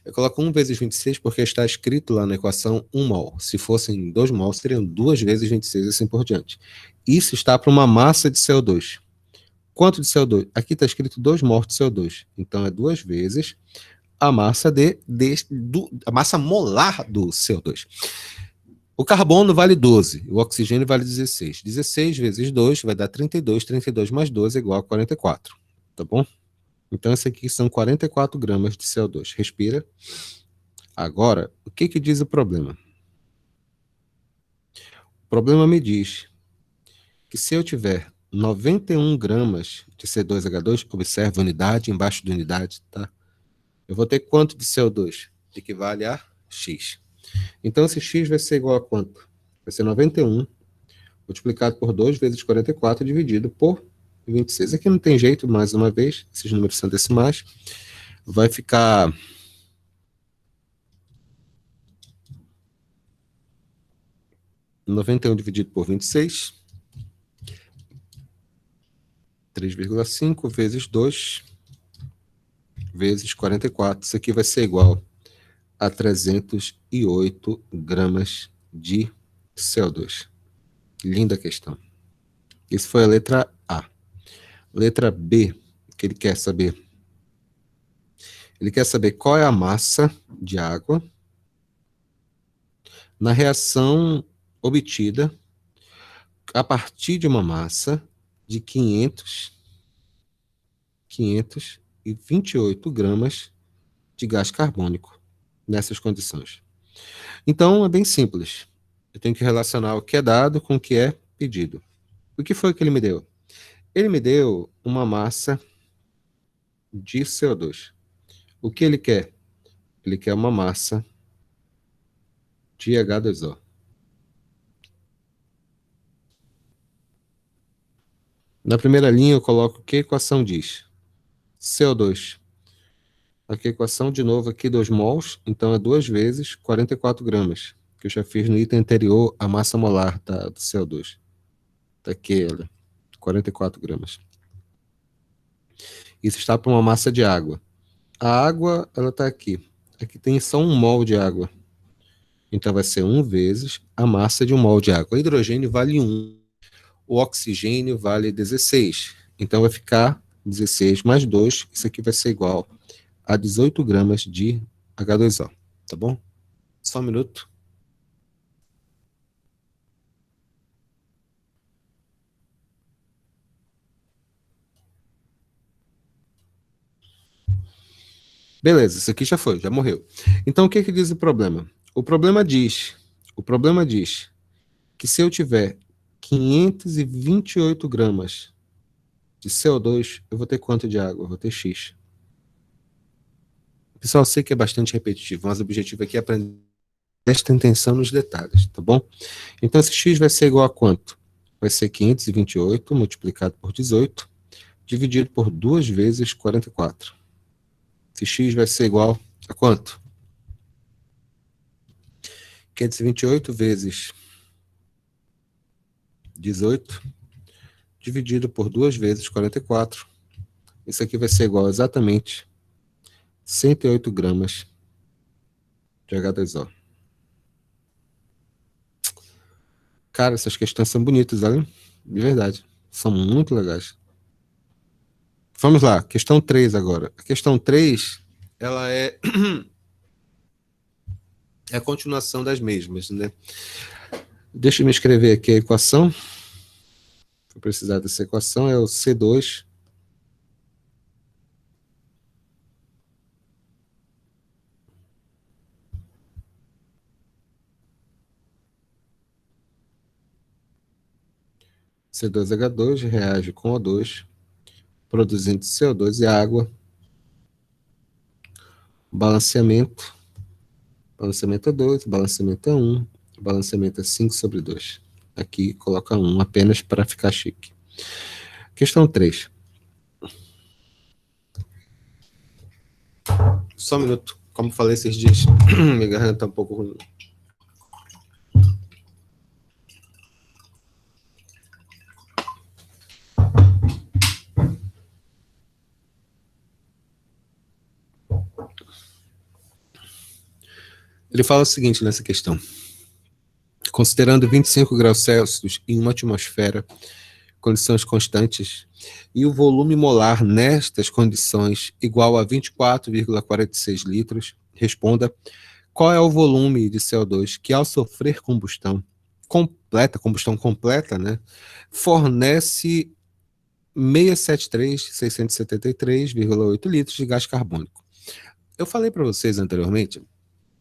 Eu coloco 1 vezes 26 porque está escrito lá na equação 1 mol. Se fossem 2 mol, seriam 2 vezes 26 e assim por diante. Isso está para uma massa de CO2. Quanto de CO2? Aqui está escrito 2 mol de CO2. Então é 2 vezes a massa a massa molar do CO2. O carbono vale 12, o oxigênio vale 16. 16 vezes 2 vai dar 32, 32 mais 12 é igual a 44, tá bom? Então, esse aqui são 44 gramas de CO2. Respira. Agora, o que diz o problema? O problema me diz que se eu tiver 91 gramas de C2H2, observe unidade embaixo de unidade, tá? Eu vou ter quanto de CO2? Equivale a X. Então, esse X vai ser igual a quanto? Vai ser 91 multiplicado por 2 vezes 44 dividido por 26. Aqui não tem jeito, mais uma vez, esses números são decimais. Vai ficar 91 dividido por 26, 3,5 vezes 2 vezes 44. Isso aqui vai ser igual a 308 gramas de CO2. Linda questão. Isso foi a letra A. Letra B, que ele quer saber. Ele quer saber qual é a massa de água na reação obtida a partir de uma massa de 528 gramas de gás carbônico nessas condições. Então, é bem simples. Eu tenho que relacionar o que é dado com o que é pedido. O que foi que ele me deu? Ele me deu uma massa de CO2. O que ele quer? Ele quer uma massa de H2O. Na primeira linha, eu coloco o que a equação diz. CO2. Aqui a equação, de novo, aqui 2 mols, então é 2 vezes 44 gramas, que eu já fiz no item anterior, a massa molar do CO2. Está aqui ela, 44 gramas. Isso está para uma massa de água. A água, ela está aqui. Aqui tem só 1 mol de água. Então vai ser 1 vezes a massa de 1 mol de água. O hidrogênio vale 1. O oxigênio vale 16. Então vai ficar 16 mais 2. Isso aqui vai ser igual a 18 gramas de H2O. Tá bom? Só um minuto. Beleza, isso aqui já foi, já morreu. Então o que diz o problema? O problema diz que se eu tiver 528 gramas de CO2, eu vou ter quanto de água? Eu vou ter X. Pessoal, eu sei que é bastante repetitivo, mas o objetivo aqui é aprender. Prestem atenção nos detalhes, tá bom? Então esse X vai ser igual a quanto? Vai ser 528 multiplicado por 18, dividido por 2 vezes 44. Esse X vai ser igual a quanto? 528 vezes 18, dividido por 2 vezes 44. Isso aqui vai ser igual a exatamente 108 gramas de H2O. Cara, essas questões são bonitas, olha. De verdade. São muito legais. Vamos lá, questão 3 agora. A questão 3, ela é a continuação das mesmas, né? Deixa eu me escrever aqui a equação. Vou precisar dessa equação, é o C2 C2H2 reage com O2, produzindo CO2 e água. Balanceamento é 2, balanceamento é 1, balanceamento é 5 sobre 2. Aqui coloca 1 apenas para ficar chique. Questão 3. Só um minuto. Como falei esses dias, minha garganta está um pouco ruim. Ele fala o seguinte nessa questão. Considerando 25 graus Celsius em uma atmosfera, condições constantes, e o volume molar nestas condições igual a 24,46 litros, responda qual é o volume de CO2 que, ao sofrer combustão completa, né, fornece 673.673,8 litros de gás carbônico. Eu falei para vocês anteriormente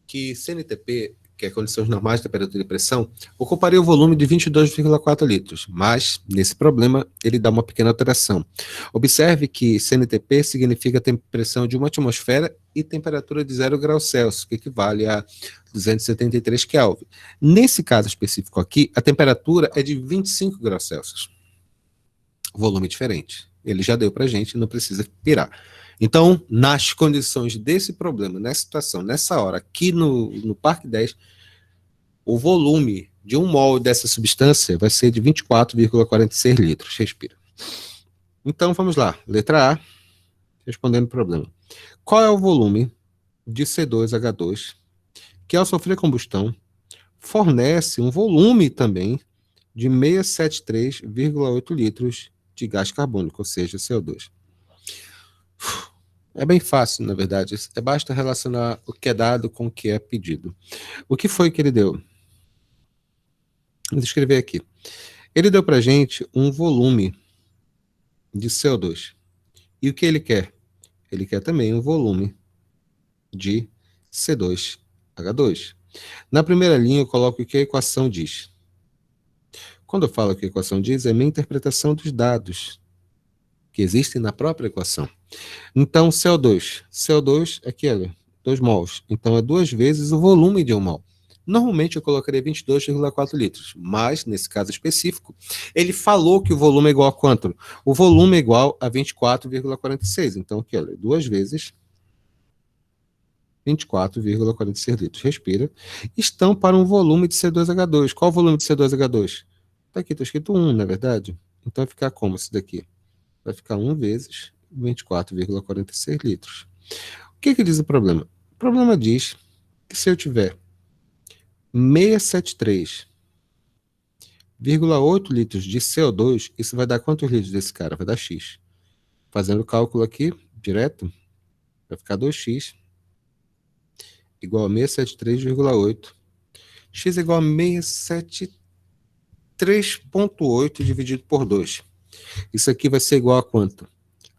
que CNTP, que é condições normais de temperatura e pressão, ocuparia o volume de 22,4 litros, mas, nesse problema, ele dá uma pequena alteração. Observe que CNTP significa pressão de uma atmosfera e temperatura de 0 graus Celsius, que equivale a 273 Kelvin. Nesse caso específico aqui, a temperatura é de 25 graus Celsius. Volume diferente. Ele já deu para a gente, não precisa pirar. Então, nas condições desse problema, nessa situação, nessa hora, aqui no Parque 10, o volume de 1 mol dessa substância vai ser de 24,46 litros. Respira. Então, vamos lá. Letra A, respondendo o problema. Qual é o volume de C2H2 que, ao sofrer combustão, fornece um volume também de 673,8 litros de gás carbônico, ou seja, CO2. É bem fácil, na verdade. Basta relacionar o que é dado com o que é pedido. O que foi que ele deu? Vou escrever aqui. Ele deu para a gente um volume de CO2. E o que ele quer? Ele quer também um volume de C2H2. Na primeira linha, eu coloco o que a equação diz. Quando eu falo o que a equação diz, é a minha interpretação dos dados que existem na própria equação. Então, CO2. CO2 é aqui, olha, 2 mols. Então, é 2 vezes o volume de 1 mol. Normalmente, eu colocaria 22,4 litros. Mas, nesse caso específico, ele falou que o volume é igual a quanto? O volume é igual a 24,46. Então, aqui, olha, 2 vezes 24,46 litros. Respira. Estão para um volume de C2H2. Qual o volume de C2H2? Está aqui, está escrito 1, não é verdade? Então, vai ficar como esse daqui? Vai ficar 1 vezes 24,46 litros. O que diz o problema? O problema diz que se eu tiver 673,8 litros de CO2, isso vai dar quantos litros desse cara? Vai dar X. Fazendo o cálculo aqui, direto, vai ficar 2x igual a 673,8. X igual a 673,8 dividido por 2. Isso aqui vai ser igual a quanto?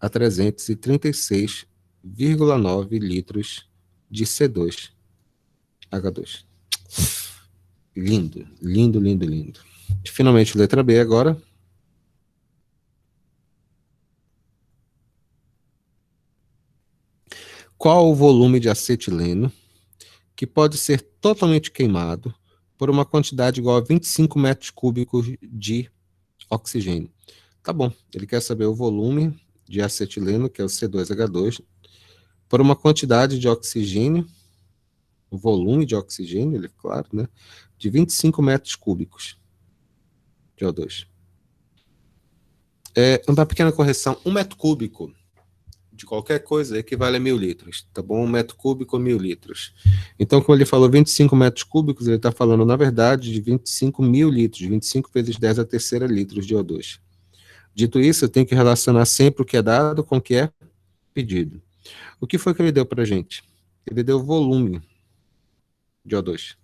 A 336,9 litros de C2H2. Lindo, lindo, lindo, lindo. Finalmente, letra B agora. Qual o volume de acetileno que pode ser totalmente queimado por uma quantidade igual a 25 metros cúbicos de oxigênio? Tá bom, ele quer saber o volume de acetileno, que é o C2H2, por uma quantidade de oxigênio, o volume de oxigênio, ele, claro, né, de 25 metros cúbicos de O2. Uma pequena correção, 1 metro cúbico de qualquer coisa equivale a 1.000 litros, tá bom? 1 metro cúbico, 1.000 litros. Então, como ele falou 25 metros cúbicos, ele está falando, na verdade, de 25 mil litros, 25 vezes 10 a terceira litros de O2. Dito isso, eu tenho que relacionar sempre o que é dado com o que é pedido. O que foi que ele deu para a gente? Ele deu volume de O2.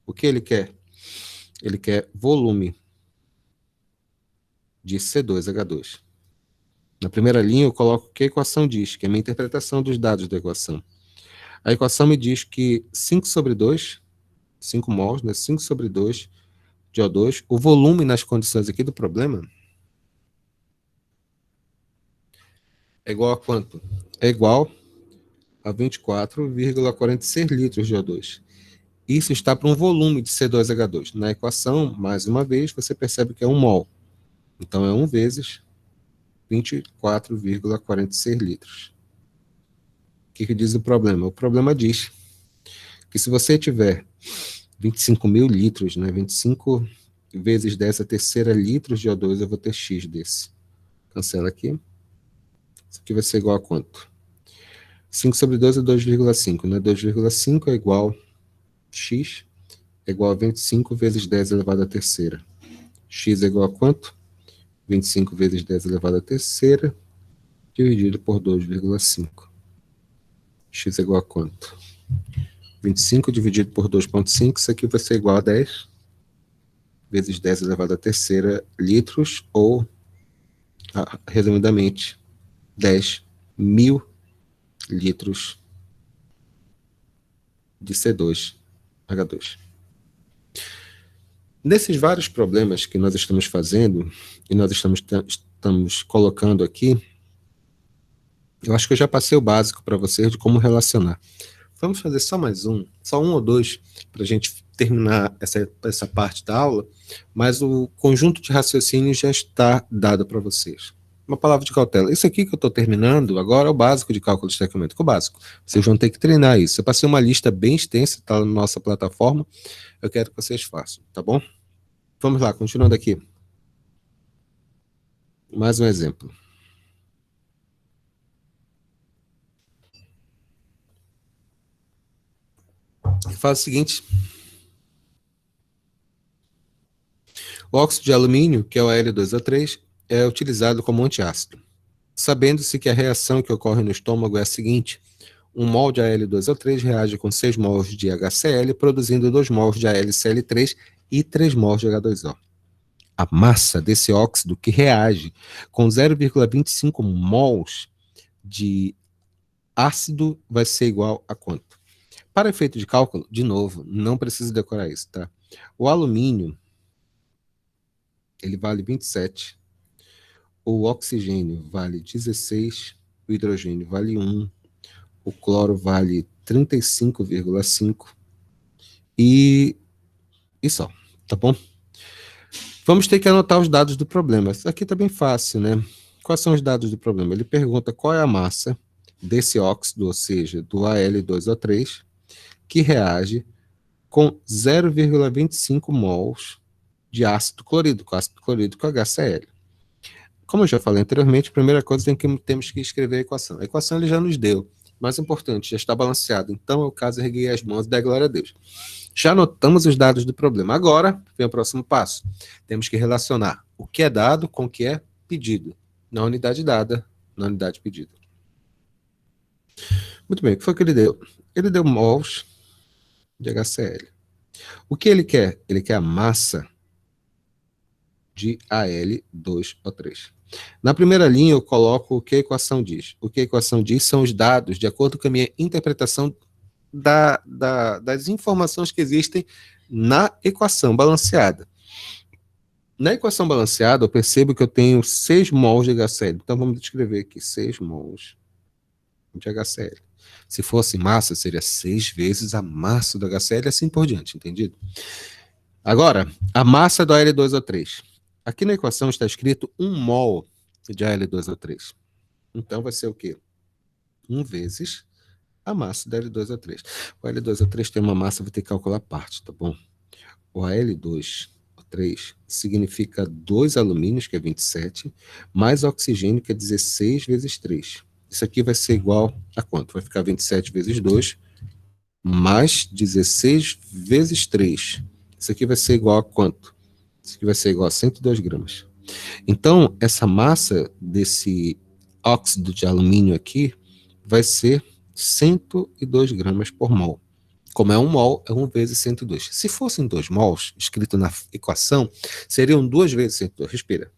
O que ele quer? Ele quer volume de C2H2. Na primeira linha, eu coloco o que a equação diz, que é a minha interpretação dos dados da equação. A equação me diz que 5 sobre 2, 5 mols, né, 5 sobre 2 de O2, o volume nas condições aqui do problema é igual a quanto? É igual a 24,46 litros de O2. Isso está para um volume de C2H2. Na equação, mais uma vez, você percebe que é 1 mol. Então, é 1 vezes 24,46 litros. O que diz o problema? O problema diz que se você tiver 25 mil litros, né, 25 vezes 10 a terceira litros de O2, eu vou ter X desse. Cancela aqui. Isso aqui vai ser igual a quanto? 5 sobre 2 é 2,5, né? 2,5 é igual a X, é igual a 25 vezes 10 elevado à terceira. X é igual a quanto? 25 vezes 10 elevado à terceira, dividido por 2,5. X é igual a quanto? 25 dividido por 2,5, isso aqui vai ser igual a 10 vezes 10 elevado à terceira litros, ou, resumidamente, 10 mil litros de C2H2. Nesses vários problemas que nós estamos fazendo, e nós estamos colocando aqui, eu acho que eu já passei o básico para vocês de como relacionar. Vamos fazer só mais um, só um ou dois, para a gente terminar essa parte da aula, mas o conjunto de raciocínio já está dado para vocês. Uma palavra de cautela. Isso aqui que eu estou terminando agora é o básico de cálculo estequiométrico, o básico. Vocês vão ter que treinar isso. Eu passei uma lista bem extensa, está na nossa plataforma, eu quero que vocês façam, tá bom? Vamos lá, continuando aqui. Mais um exemplo. Faz o seguinte. O óxido de alumínio, que é o Al2O3, é utilizado como antiácido. Sabendo-se que a reação que ocorre no estômago é a seguinte: 1 mol de Al2O3 reage com 6 mols de HCl, produzindo 2 mols de AlCl3 e 3 mols de H2O. A massa desse óxido que reage com 0,25 mols de ácido vai ser igual a quanto? Para efeito de cálculo, de novo, não precisa decorar isso, tá? O alumínio, ele vale 27, o oxigênio vale 16, o hidrogênio vale 1, o cloro vale 35,5 e só, tá bom? Vamos ter que anotar os dados do problema. Isso aqui tá bem fácil, né? Quais são os dados do problema? Ele pergunta qual é a massa desse óxido, ou seja, do Al2O3, que reage com 0,25 mols de ácido clorídrico HCl. Como eu já falei anteriormente, a primeira coisa temos que escrever a equação. A equação ele já nos deu. Mais importante, já está balanceado. Então, é o caso de erguer as mãos e dar glória a Deus. Já anotamos os dados do problema. Agora, vem o próximo passo. Temos que relacionar o que é dado com o que é pedido. Na unidade dada, na unidade pedida. Muito bem, o que foi que ele deu? Ele deu mols de HCl. O que ele quer? Ele quer a massa de Al2O3. Na primeira linha, eu coloco o que a equação diz. O que a equação diz são os dados, de acordo com a minha interpretação das informações que existem na equação balanceada. Na equação balanceada, eu percebo que eu tenho 6 mols de HCl. Então, vamos escrever aqui 6 mols de HCl. Se fosse massa, seria 6 vezes a massa do HCl e assim por diante, entendido? Agora, a massa do Al2O3. Aqui na equação está escrito 1 mol de Al2O3. Então, vai ser o quê? 1 vezes a massa do Al2O3. O Al2O3 tem uma massa, vou ter que calcular a parte, tá bom? O Al2O3 significa 2 alumínios, que é 27, mais oxigênio, que é 16 vezes 3. Isso aqui vai ser igual a quanto? Vai ficar 27 vezes 2, mais 16 vezes 3. Isso aqui vai ser igual a quanto? Isso aqui vai ser igual a 102 gramas. Então, essa massa desse óxido de alumínio aqui vai ser 102 gramas por mol. Como é 1 mol, é 1 vezes 102. Se fossem 2 mols, escrito na equação, seriam 2 vezes 102. Respira.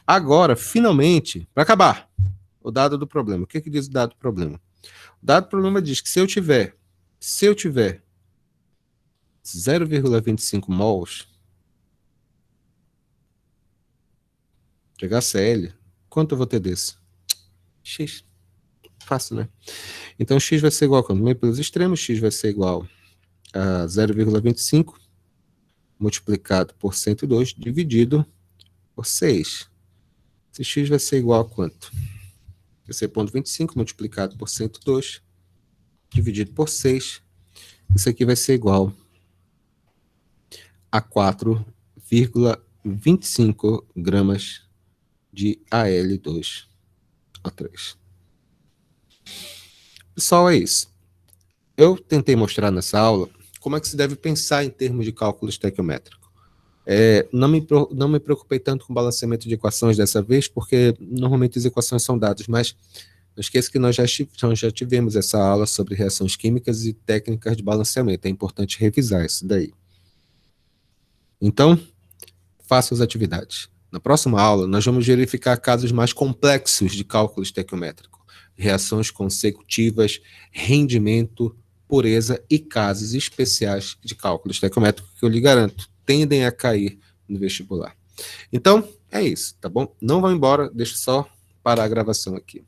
Agora, finalmente, para acabar, o dado do problema. O que diz o dado do problema? O dado do problema diz que se eu tiver 0,25 mols de HCl, quanto eu vou ter desse? X. Fácil, né? Então, x vai ser igual a quanto? Meio pelos extremos, x vai ser igual a 0,25 multiplicado por 102 dividido por 6. Esse x vai ser igual a quanto? Vai ser 0,25 multiplicado por 102 dividido por 6. Isso aqui vai ser igual a 4,25 gramas de Al2O3. Pessoal, é isso. Eu tentei mostrar nessa aula como é que se deve pensar em termos de cálculo estequiométrico. Não me preocupei tanto com o balanceamento de equações dessa vez, porque normalmente as equações são dados, mas não esqueça que nós já tivemos essa aula sobre reações químicas e técnicas de balanceamento. É importante revisar isso daí. Então, faça as atividades. Na próxima aula, nós vamos verificar casos mais complexos de cálculo estequiométrico, reações consecutivas, rendimento, pureza e casos especiais de cálculo estequiométrico que eu lhe garanto, tendem a cair no vestibular. Então, é isso, tá bom? Não vá embora, deixa eu só parar a gravação aqui.